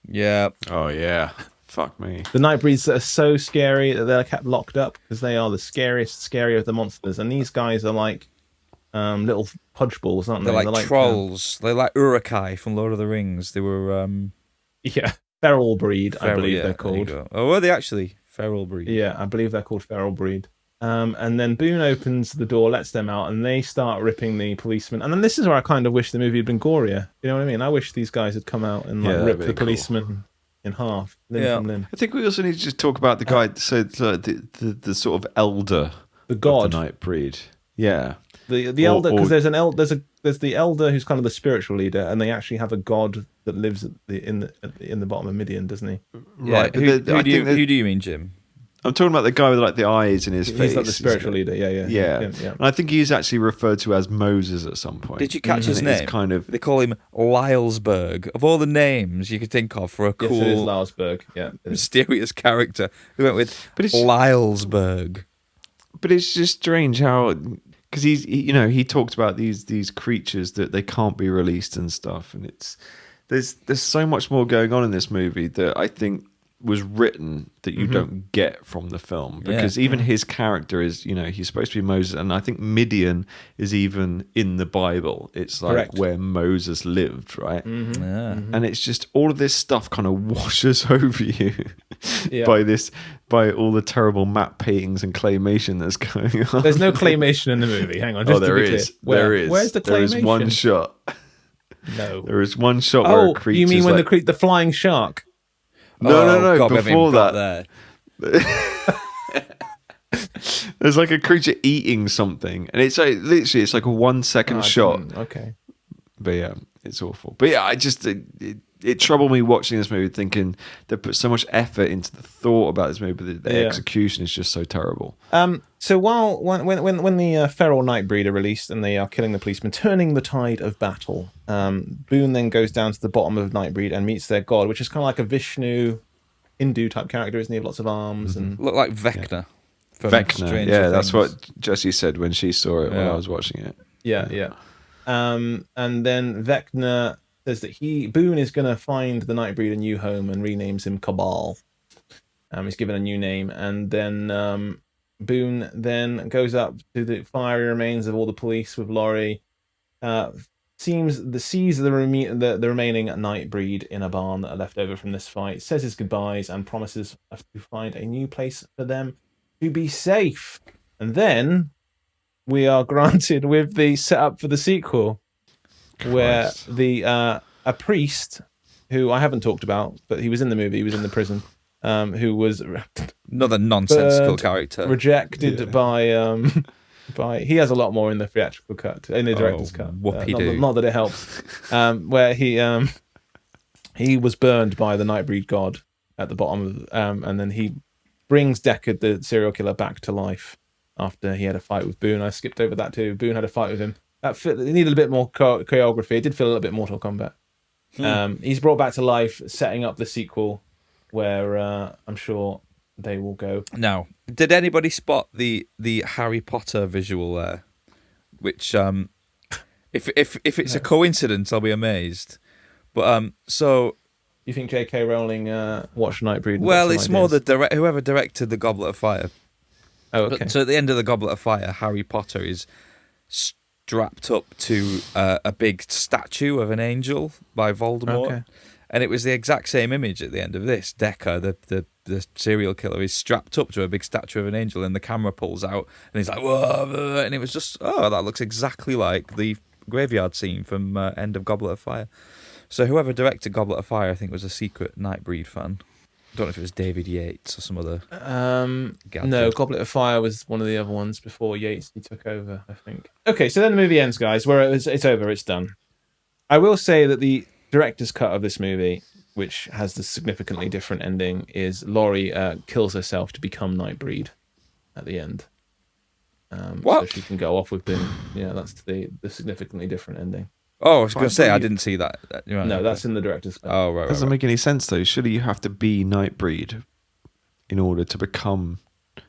Yeah. Oh yeah. Fuck me. The Nightbreeds that are so scary that they're kept locked up because they are the scary of the monsters. And these guys are like little pudge balls, aren't they? They're like trolls. They're like Uruk-hai from Lord of the Rings. They were... feral breed, I believe they're called. Oh, were they actually? Feral breed. Yeah, I believe they're called feral breed. And then Boone opens the door, lets them out, and they start ripping the policeman. And then this is where I kind of wish the movie had been gorier. You know what I mean? I wish these guys had come out and rip the policeman in half, limb from limb. I think we also need to just talk about the guy, the sort of elder, the god, of the Nightbreed. Yeah, the elder, because there's the elder who's kind of the spiritual leader, and they actually have a god that lives in the bottom of Midian, doesn't he? Yeah. Right. Who do you mean, Jim? I'm talking about the guy with like the eyes in his face. He's like the spiritual leader. Yeah. And I think he's actually referred to as Moses at some point. Did you catch his name? They call him Lylesburg. Of all the names you could think of for a cool, yes, it is Lylesburg. Yeah, mysterious character, we went with Lylesburg. But it's just strange how, because he talked about these creatures that they can't be released and stuff, and there's so much more going on in this movie that I think was written that you don't get from the film, because even his character is, he's supposed to be Moses, and I think Midian is even in the Bible. It's like where Moses lived, right? And it's just all of this stuff kind of washes over you by all the terrible map paintings and claymation that's going on. There's no claymation in the movie. Hang on, just there to be is. Clear. There is. Where's the claymation? There is one shot. No, there is one shot where a creature. You mean when the flying shark? No. God, before that, there's like a creature eating something, and it's like literally, it's like a 1 second shot. Okay, but yeah, it's awful. But yeah, I just it troubled me watching this movie, thinking they put so much effort into the thought about this movie, but the execution is just so terrible. So when the feral Nightbreed are released and they are killing the policemen, turning the tide of battle, Boone then goes down to the bottom of Nightbreed and meets their god, which is kind of like a Vishnu Hindu type character, isn't he? With lots of arms and look like Vecna. Vecna, that's what Jessie said when she saw it when I was watching it. Yeah. And then Vecna says that Boone is going to find the Nightbreed a new home and renames him Cabal. He's given a new name, and then Boone then goes up to the fiery remains of all the police with Laurie. Sees the remaining Nightbreed in a barn that are left over from this fight. Says his goodbyes and promises to find a new place for them to be safe. And then we are granted with the setup for the sequel, where a priest who I haven't talked about, but he was in the movie. He was in the prison. Who was another nonsensical character, rejected by he has a lot more in the theatrical cut, in the director's cut. Not that it helps. Where he was burned by the Nightbreed god at the bottom of, and then he brings Deckard, the serial killer, back to life after he had a fight with Boone. I skipped over that too. Boone had a fight with him. It needed a bit more choreography. It did feel a little bit Mortal Kombat. He's brought back to life, setting up the sequel, where I'm sure they will go. Now, did anybody spot the Harry Potter visual there? Which, if it's a coincidence, I'll be amazed. But so, you think J.K. Rowling watched Nightbreed? Well, it's more the whoever directed the Goblet of Fire. Oh, okay. So at the end of the Goblet of Fire, Harry Potter is strapped up to a big statue of an angel by Voldemort. Okay. And it was the exact same image at the end of this. Decker, the serial killer, is strapped up to a big statue of an angel, and the camera pulls out, and he's like, whoa, and it was just, that looks exactly like the graveyard scene from end of Goblet of Fire. So whoever directed Goblet of Fire, I think, was a secret Nightbreed fan. I don't know if it was David Yates or some other. No, Goblet of Fire was one of the other ones before Yates he took over, I think. Okay, so then the movie ends, guys. Where it's over, it's done. I will say that the director's cut of this movie, which has the significantly different ending, is Laurie kills herself to become Nightbreed at the end. What? So she can go off with the... Yeah, that's the significantly different ending. Oh, I was going to say, I didn't see that. Right, no, that's in the director's cut. Oh, right. Doesn't make any sense, though. Surely you have to be Nightbreed in order to become...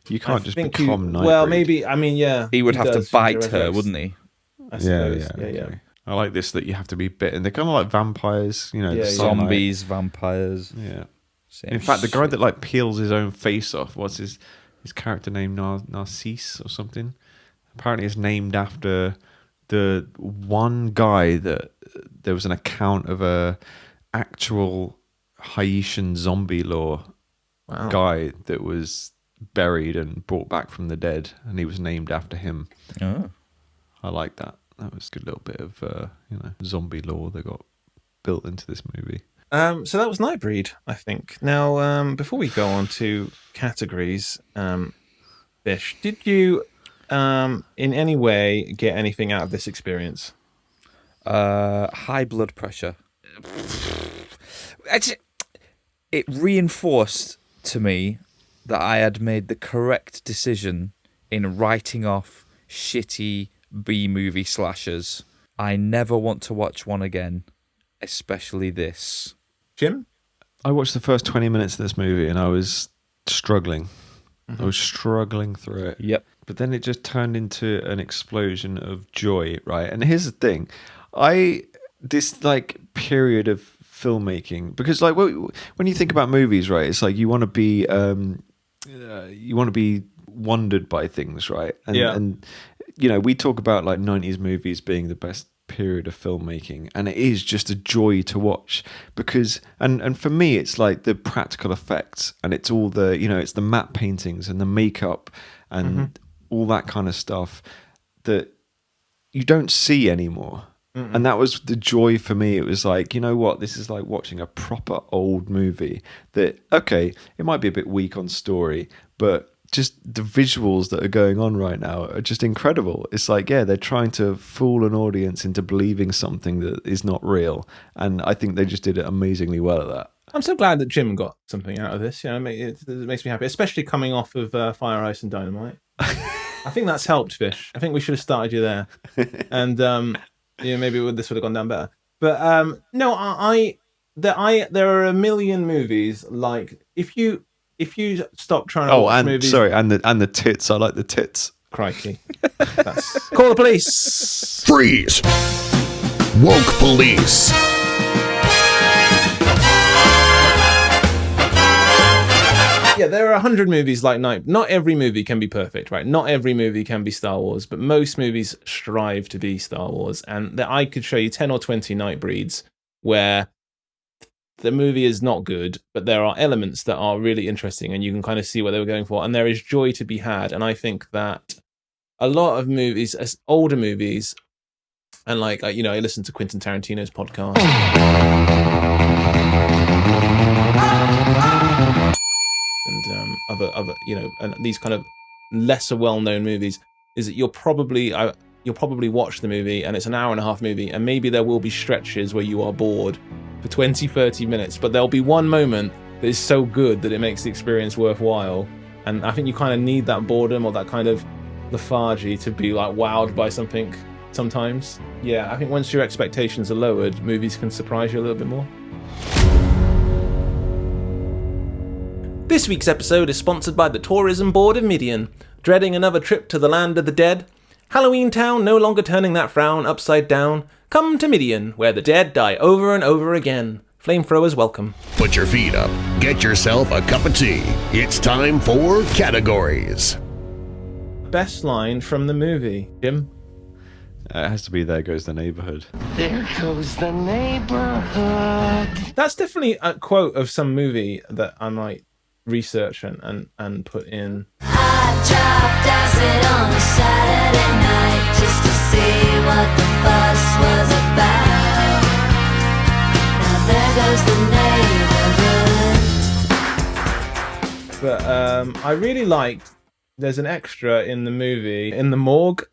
You can't just become Nightbreed. Well, maybe, I mean, yeah. He would have to bite her, wouldn't he? I suppose. Yeah. Okay. I like this, that you have to be bitten. They're kind of like vampires, you know. Yeah, zombies, vampires. Yeah. Same in fact, the shit. guy that like peels his own face off, what's his character name? Narcisse or something? Apparently it's named after the one guy that there was an account of a actual Haitian zombie law guy that was buried and brought back from the dead, and he was named after him. Oh. I like that. That was a good little bit of zombie lore that got built into this movie. So that was Nightbreed, I think. Now, before we go on to categories, Bish, did you in any way get anything out of this experience? High blood pressure. It reinforced to me that I had made the correct decision in writing off shitty B-movie slashers. I never want to watch one again, especially this. Jim? I watched the first 20 minutes of this movie and I was struggling. I was struggling through it. Yep. But then it just turned into an explosion of joy, right? And here's the thing. This like period of filmmaking, because like when you think about movies, right, it's like you want to be wondered by things, right? And you know, we talk about like 90s movies being the best period of filmmaking, and it is just a joy to watch because and for me it's like the practical effects, and it's all the, you know, it's the matte paintings and the makeup and all that kind of stuff that you don't see anymore. And that was the joy for me. It was like, you know what, this is like watching a proper old movie that, okay, it might be a bit weak on story, but just the visuals that are going on right now are just incredible. It's like, yeah, they're trying to fool an audience into believing something that is not real. And I think they just did it amazingly well at that. I'm so glad that Jim got something out of this. You know, it makes me happy, especially coming off of Fire, Ice and Dynamite. I think that's helped, Fish. I think we should have started you there. And maybe this would have gone down better. But no, there are a million movies like if you stop trying to watch movies. Sorry, and the tits. I like the tits. Crikey. Call the police. Freeze! Woke police. Yeah, there are 100 movies like Night. Not every movie can be perfect, right? Not every movie can be Star Wars, but most movies strive to be Star Wars. And I could show you 10 or 20 Nightbreeds where the movie is not good, but there are elements that are really interesting and you can kind of see what they were going for. And there is joy to be had. And I think that a lot of movies, older movies, and like, you know, I listen to Quentin Tarantino's podcast. And other, you know, and these kind of lesser well-known movies, is that you'll probably watch the movie and it's an hour and a half movie, and maybe there will be stretches where you are bored for 20-30 minutes, but there'll be one moment that is so good that it makes the experience worthwhile. And I think you kind of need that boredom or that kind of lethargy to be like wowed by something sometimes. Yeah, I think once your expectations are lowered, movies can surprise you a little bit more. This week's episode is sponsored by the Tourism Board of Midian. Dreading another trip to the land of the dead? Halloween Town no longer turning that frown upside down? Come to Midian, where the dead die over and over again. Flamethrowers welcome. Put your feet up, get yourself a cup of tea. It's time for Categories. Best line from the movie, Jim? It has to be There Goes the Neighbourhood. There goes the neighborhood. That's definitely a quote of some movie that I might research and put in. I dropped acid on a Saturday night just to see what the fuss was about. Now there goes the neighborhood. But I really liked, there's an extra in the movie, in the morgue,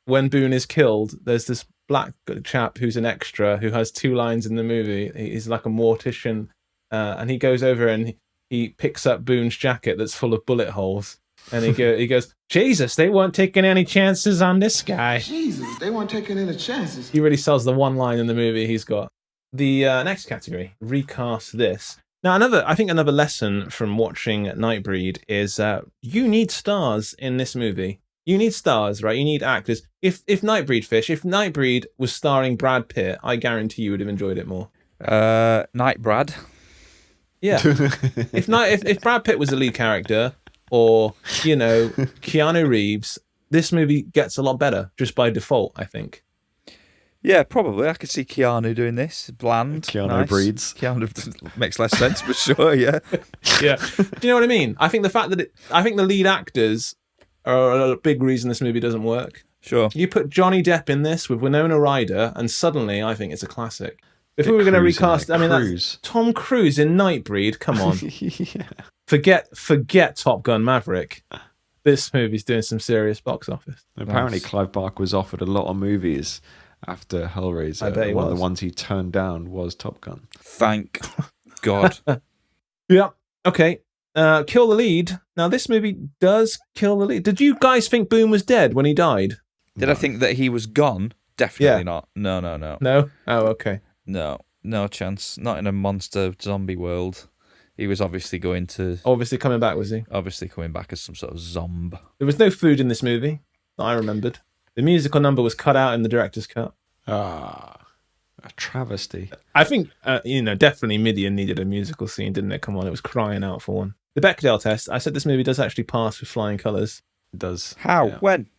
when Boone is killed, there's this black chap who's an extra who has 2 lines in the movie. He's like a mortician, and he goes over and he picks up Boone's jacket that's full of bullet holes. And he goes, Jesus, they weren't taking any chances on this guy. Jesus, they weren't taking any chances. He really sells the one line in the movie he's got. The next category, recast this. Now, I think another lesson from watching Nightbreed is you need stars in this movie. You need stars, right? You need actors. If Nightbreed was starring Brad Pitt, I guarantee you would have enjoyed it more. Nightbrad. Yeah. if Brad Pitt was the lead character, or Keanu Reeves, this movie gets a lot better just by default, I think. Yeah, probably. I could see Keanu doing this. Bland. Keanu nice. breeds. Keanu makes less sense, but sure, yeah. Yeah. Do you know what I mean? I think the fact that I think the lead actors are a big reason this movie doesn't work. Sure. You put Johnny Depp in this with Winona Ryder, and suddenly I think it's a classic. If we were going to recast, that's Tom Cruise in Nightbreed. Come on. Yeah. Forget Top Gun Maverick. This movie's doing some serious box office. Apparently, Clive Barker was offered a lot of movies after Hellraiser. I bet he One of was. the ones he turned down was Top Gun. Thank God. Yeah. Okay. Kill the lead. Now, this movie does kill the lead. Did you guys think Boone was dead when he died? Did I think that he was gone? Definitely not. No. No? Oh, okay. No chance. Not in a monster zombie world. He was obviously coming back, was he? Obviously coming back as some sort of zombie. There was no food in this movie that I remembered. The musical number was cut out in the director's cut. A travesty. I think, definitely Midian needed a musical scene, didn't it? Come on, it was crying out for one. The Bechdel test, I said this movie does actually pass with flying colours. It does. How? Yeah. When?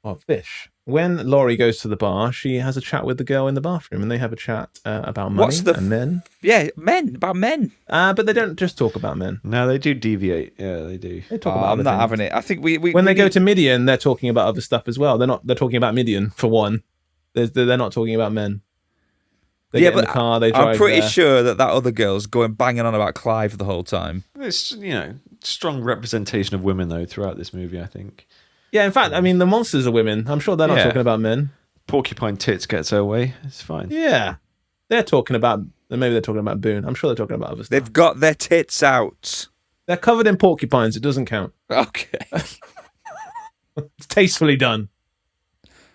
Well, Fish. When Laurie goes to the bar, she has a chat with the girl in the bathroom, and they have a chat about money and men. Yeah, about men. But they don't just talk about men. No, they do deviate. Yeah, they do. They talk about I'm other not things. having it. I think when they go to Midian, they're talking about other stuff as well. They're talking about Midian for one. They're not talking about men. They get in the car, they drive. I'm pretty sure that other girl's going banging on about Clive the whole time. It's strong representation of women though throughout this movie, I think. Yeah, in fact, I mean, the monsters are women. I'm sure they're not talking about men. Porcupine Tits gets her way. It's fine. Yeah. Maybe they're talking about Boone. I'm sure they're talking about other stuff. They've got their tits out. They're covered in porcupines. It doesn't count. Okay. It's tastefully done.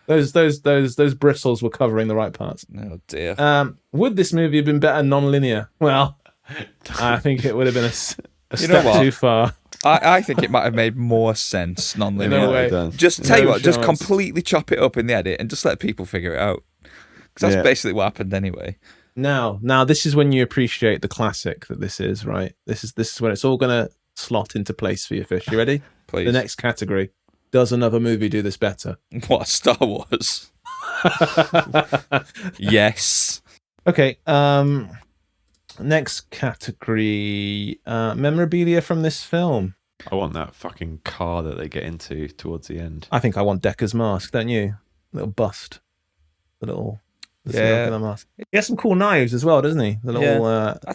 Those bristles were covering the right parts. Oh, dear. Would this movie have been better non-linear? Well, I think it would have been a step too far. I think it might have made more sense non-linear. No way. Just tell you what, just completely chop it up in the edit and just let people figure it out. Because that's basically what happened anyway. Now, this is when you appreciate the classic that this is, right? This is when it's all going to slot into place for you, Fish. You ready? Please. The next category. Does another movie do this better? What, Star Wars? Yes. Okay. Next category. Memorabilia from this film. I want that fucking car that they get into towards the end. I think I want Decker's mask, don't you? Little bust. The mask. He has some cool knives as well, doesn't he? The little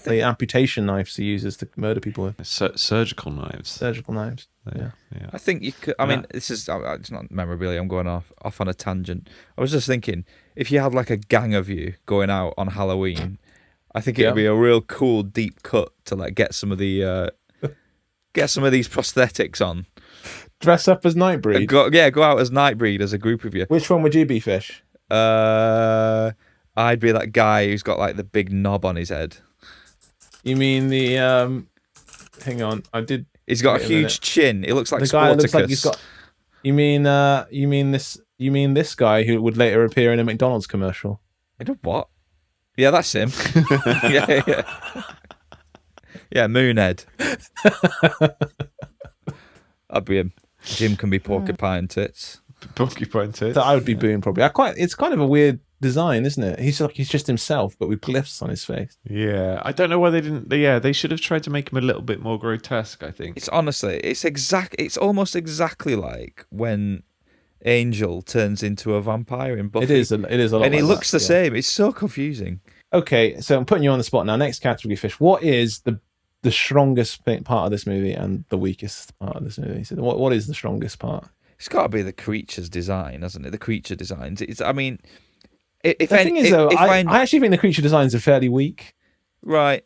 the amputation knives he uses to murder people with. Surgical knives. Surgical knives. Yeah. I think you could. I mean, this is it's not memorabilia. I'm going off on a tangent. I was just thinking, if you had like a gang of you going out on Halloween, I think it would be a real cool deep cut to like get some of the get some of these prosthetics on. Dress up as Nightbreed. Go out as Nightbreed as a group of you. Which one would you be, Fish? I'd be that guy who's got like the big knob on his head. You mean the Hang on, I did. He's got a wait huge minute. chin. It looks like The guy Sporticus. looks like he's got. You mean this guy who would later appear in a McDonald's commercial? What? Yeah, that's him. yeah. Yeah, Moonhead. That'd be him. Jim can be porcupine tits. Porcupine tits. So I would be Boone probably. It's kind of a weird design, isn't it? He's just himself, but with glyphs on his face. Yeah, I don't know why they didn't. Yeah, they should have tried to make him a little bit more grotesque. I think it's honestly, it's almost exactly like when Angel turns into a vampire in Buffy. It is a lot, and he like looks that, the same. It's so confusing. Okay, so I'm putting you on the spot now. Next category, Fish. What is the strongest part of this movie and the weakest part of this movie? So what is the strongest part? It's got to be the creature's design, hasn't it? The creature designs. I actually think the creature designs are fairly weak. Right.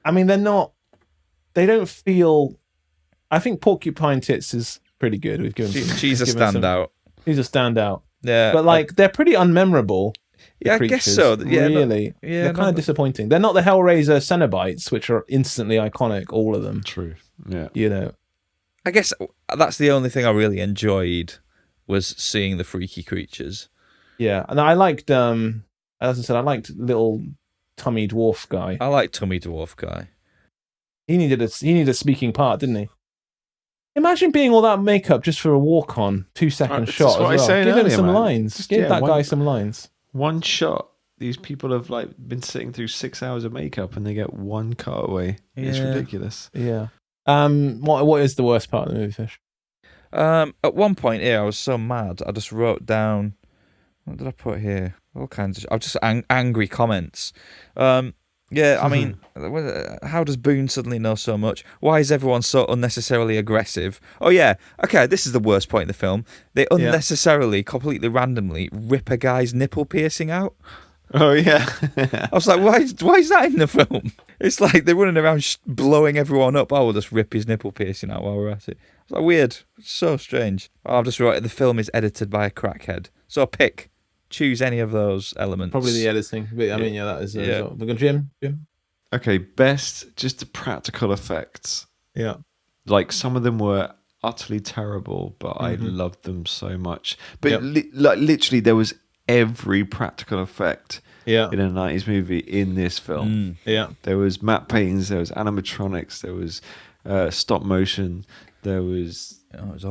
I mean, they don't feel. I think Porcupine Tits is pretty good. We've given. She's a standout. She's a standout. Yeah, but they're pretty unmemorable. Yeah, I guess so. Yeah, really. They're kind of disappointing. They're not the Hellraiser Cenobites, which are instantly iconic. All of them. True. Yeah. You know. I guess that's the only thing I really enjoyed was seeing the freaky creatures. Yeah, and I liked, as I said, I liked little tummy dwarf guy. I like tummy dwarf guy. He needed a speaking part, didn't he? Imagine being all that makeup just for a walk-on 2-second shot. As well. Give him some lines. Give that guy some lines. One shot. These people have been sitting through 6 hours of makeup and they get one cutaway. Yeah. It's ridiculous. Yeah. What is the worst part of the movie, Fish? At one point here, I was so mad. I just wrote down. What did I put here? All kinds of. Just angry comments. Yeah, I mean, how does Boone suddenly know so much? Why is everyone so unnecessarily aggressive? Oh yeah, okay, this is the worst point in the film. They unnecessarily, completely randomly rip a guy's nipple piercing out. Oh yeah. I was like, why is that in the film? It's like they're running around blowing everyone up. Oh, we'll just rip his nipple piercing out while we're at it. It's like weird. It's so strange. I've just wrote the film is edited by a crackhead. So choose any of those elements. Probably the editing. But, I mean, that is. We've got Jim. Okay, best just the practical effects. Yeah. Like some of them were utterly terrible, but I loved them so much. But literally, there was every practical effect in a 90s movie in this film. Yeah. There was matte paintings, there was animatronics, there was stop motion, there was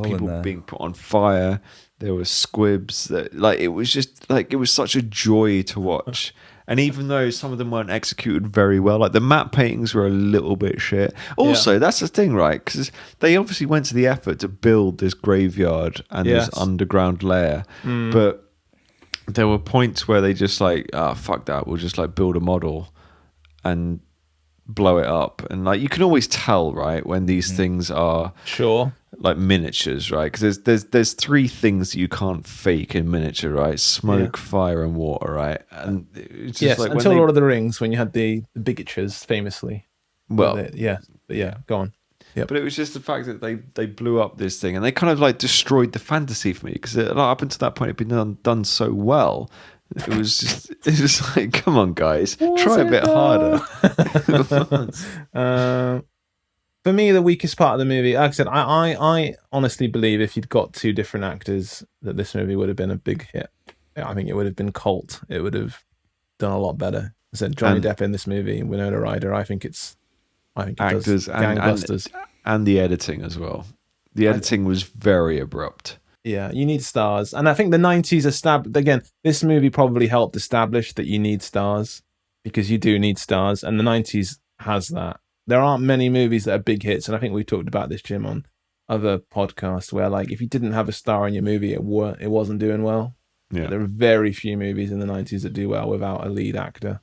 people being put on fire, there was squibs. It was just it was such a joy to watch. And even though some of them weren't executed very well, like the matte paintings were a little bit shit. Also, that's the thing, right? Because they obviously went to the effort to build this graveyard and this underground lair. But there were points where they just fuck that, we'll just build a model and blow it up. And you can always tell, right, when these things are miniatures, right? Because there's three things that you can't fake in miniature, right? Smoke, fire, and water, right? And it's just until Lord of the Rings, when you had the bigatures famously. Well, go on. Yep. But it was just the fact that they blew up this thing and they kind of destroyed the fantasy for me, because up until that point it'd been done so well. It was just come on guys, try a bit harder. For me, the weakest part of the movie, like I said, I honestly believe if you'd got two different actors, that this movie would have been a big hit. I think it would have been cult. It would have done a lot better. I said Johnny Depp in this movie, Winona Ryder. I think it actors does gangbusters. And the editing as well. The editing was very abrupt. Yeah, you need stars. And I think the 90s again, this movie probably helped establish that you need stars, because you do need stars. And the 90s has that. There aren't many movies that are big hits. And I think we talked about this, Jim, on other podcasts, where if you didn't have a star in your movie, it wasn't doing well. Yeah. There are very few movies in the 90s that do well without a lead actor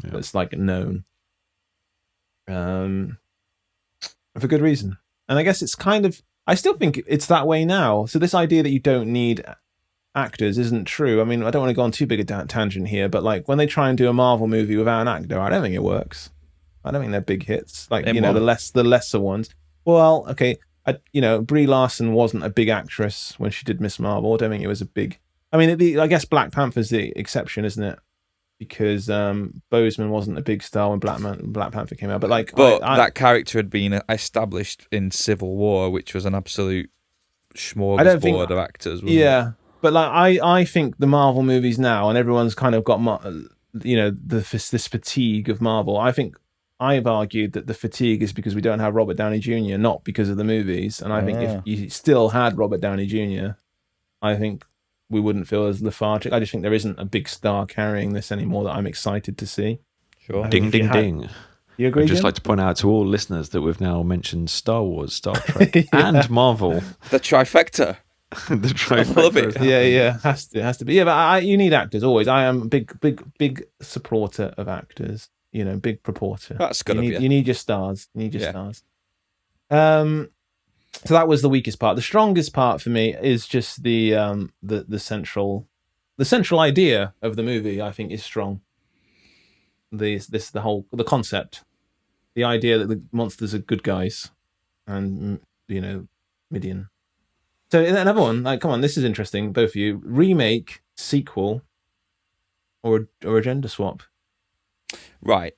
that's known. For good reason. And I guess it's I still think it's that way now. So this idea that you don't need actors isn't true. I mean, I don't want to go on too big a tangent here, but when they try and do a Marvel movie without an actor, I don't think it works. I don't think they're big hits. The lesser ones. Well, okay, Brie Larson wasn't a big actress when she did Miss Marvel. I don't think it was a big. I mean, I guess Black Panther's the exception, isn't it? because Boseman wasn't a big star when Black Panther came out. But that character had been established in Civil War, which was an absolute smorgasbord of actors. Wasn't it? But I think the Marvel movies now, and everyone's kind of got this fatigue of Marvel. I think I've argued that the fatigue is because we don't have Robert Downey Jr., not because of the movies. And I think if you still had Robert Downey Jr., I think we wouldn't feel as lethargic. I just think there isn't a big star carrying this anymore that I'm excited to see. Sure. Ding, ding, ding. You agree, I'd just Jim? like to point out to all listeners that we've now mentioned Star Wars, Star Trek, and Marvel. The trifecta. The trifecta. I love it. Yeah, has to be. Yeah, but you need actors always. I am a big supporter of actors. Big purporter. That's good of you. You need your stars. Stars. So that was the weakest part. The strongest part for me is just the central idea of the movie. I think is strong. The concept, the idea that the monsters are good guys, and Midian. So another one, come on, this is interesting. Both of you, remake, sequel, or a gender swap. Right.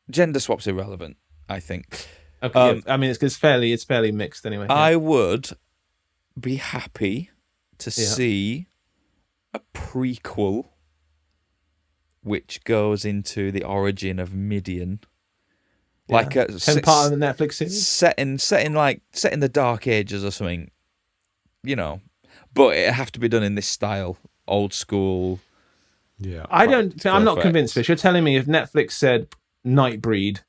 Gender swap's irrelevant, I think. Okay, I mean it's fairly mixed anyway. Yeah. I would be happy to see a prequel which goes into the origin of Midian. Like a part of the Netflix series? Set in the Dark Ages or something. But it have to be done in this style. Old school. Yeah. I'm not convinced, Fish. You're telling me if Netflix said Nightbreed,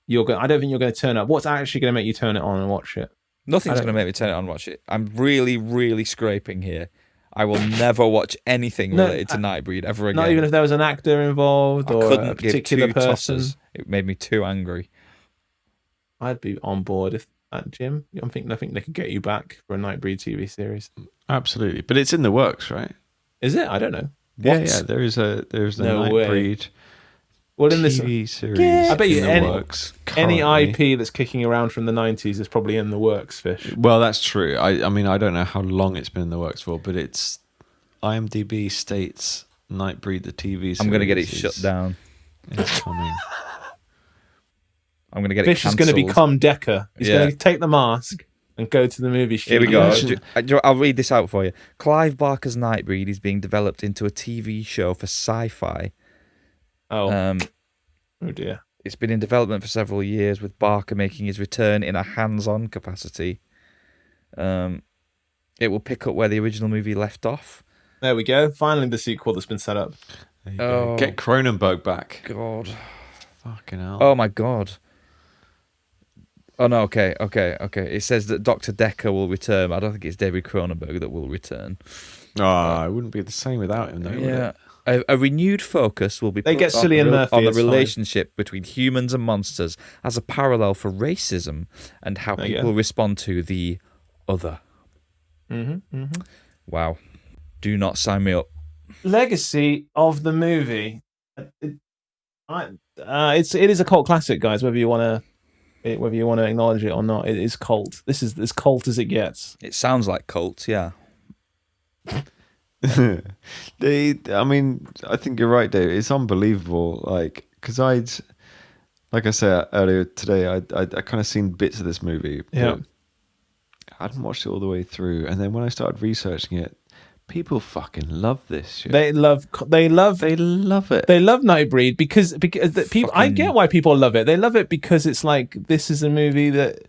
I don't think you're going to turn up. What's actually going to make you turn it on and watch it? Nothing's going to make me turn it on and watch it. I'm really, really scraping here. I will never watch anything related to Nightbreed ever again. Not even if there was an actor involved or a particular person. Tosses. It made me too angry. I'd be on board if Jim. I think they could get you back for a Nightbreed TV series. Absolutely, but it's in the works, right? Is it? I don't know. Yeah. There's the Nightbreed. Well, in this TV series, I bet you any currently. IP that's kicking around from the 90s is probably in the works, Fish. Well, that's true. I mean, I don't know how long it's been in the works for, but it's IMDb states Nightbreed the TV series. I'm going to get it shut down. It's coming. I'm going to get Fish it cancelled. is going to become Decker. He's going to take the mask and go to the movie studio. Here we go. I'll read this out for you. Clive Barker's Nightbreed is being developed into a TV show for Sci-Fi. Oh dear. It's been in development for several years, with Barker making his return in a hands-on capacity. It will pick up where the original movie left off. There we go. Finally, the sequel that's been set up. Get Cronenberg back. God. Fucking hell. Oh, my God. Oh, no, okay. It says that Dr. Decker will return. I don't think it's David Cronenberg that will return. It wouldn't be the same without him, though, would it? A renewed focus will be put on the relationship between humans and monsters as a parallel for racism and how people respond to the other. Wow. Do not sign me up. Legacy of the movie. It is a cult classic, guys. Whether you want to acknowledge it or not, it is cult. This is as cult as it gets. It sounds like cult, yeah. I think you're right, Dave. It's unbelievable. Because like I said earlier today, I kind of seen bits of this movie. Yeah. I hadn't watched it all the way through, and then when I started researching it, people fucking love this shit. They love it. They love Nightbreed because the people. I get why people love it. They love it because it's like this is a movie that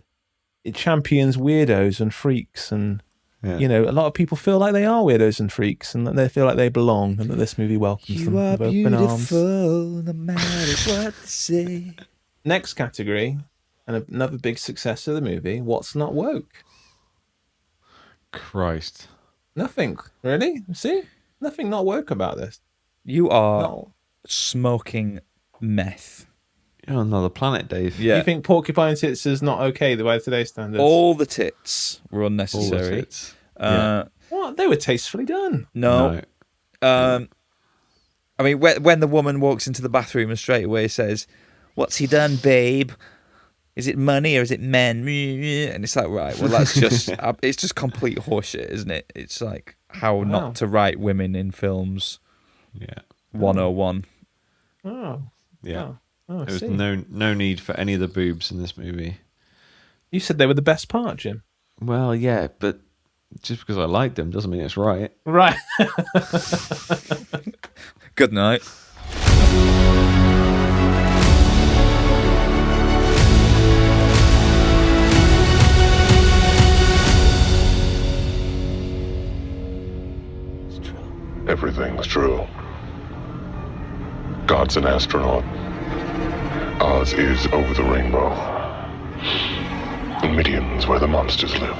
it champions weirdos and freaks and. Yeah. A lot of people feel like they are weirdos and freaks and that they feel like they belong and that this movie welcomes them with open arms. No matter what they say. Next category, and another big success of the movie, What's Not Woke? Christ. Nothing, really? See? Nothing not woke about this. You are smoking meth. You're on another planet, Dave. Yeah. You think porcupine tits is not okay by today's standards? All the tits were unnecessary. All the tits. What? They were tastefully done. No. I mean, when the woman walks into the bathroom and straight away says, "What's he done, babe? Is it money or is it men?" And it's like, right, well, that's just it's just complete horseshit, isn't it? It's like how not to write women in films. Yeah. 101. Oh. Yeah. Oh, there was no need for any of the boobs in this movie. You said they were the best part, Jim. Well, yeah, but just because I like them doesn't mean it's right. Right. Good night. Everything's true. God's an astronaut. Oz is over the rainbow. And Midian's where the monsters live.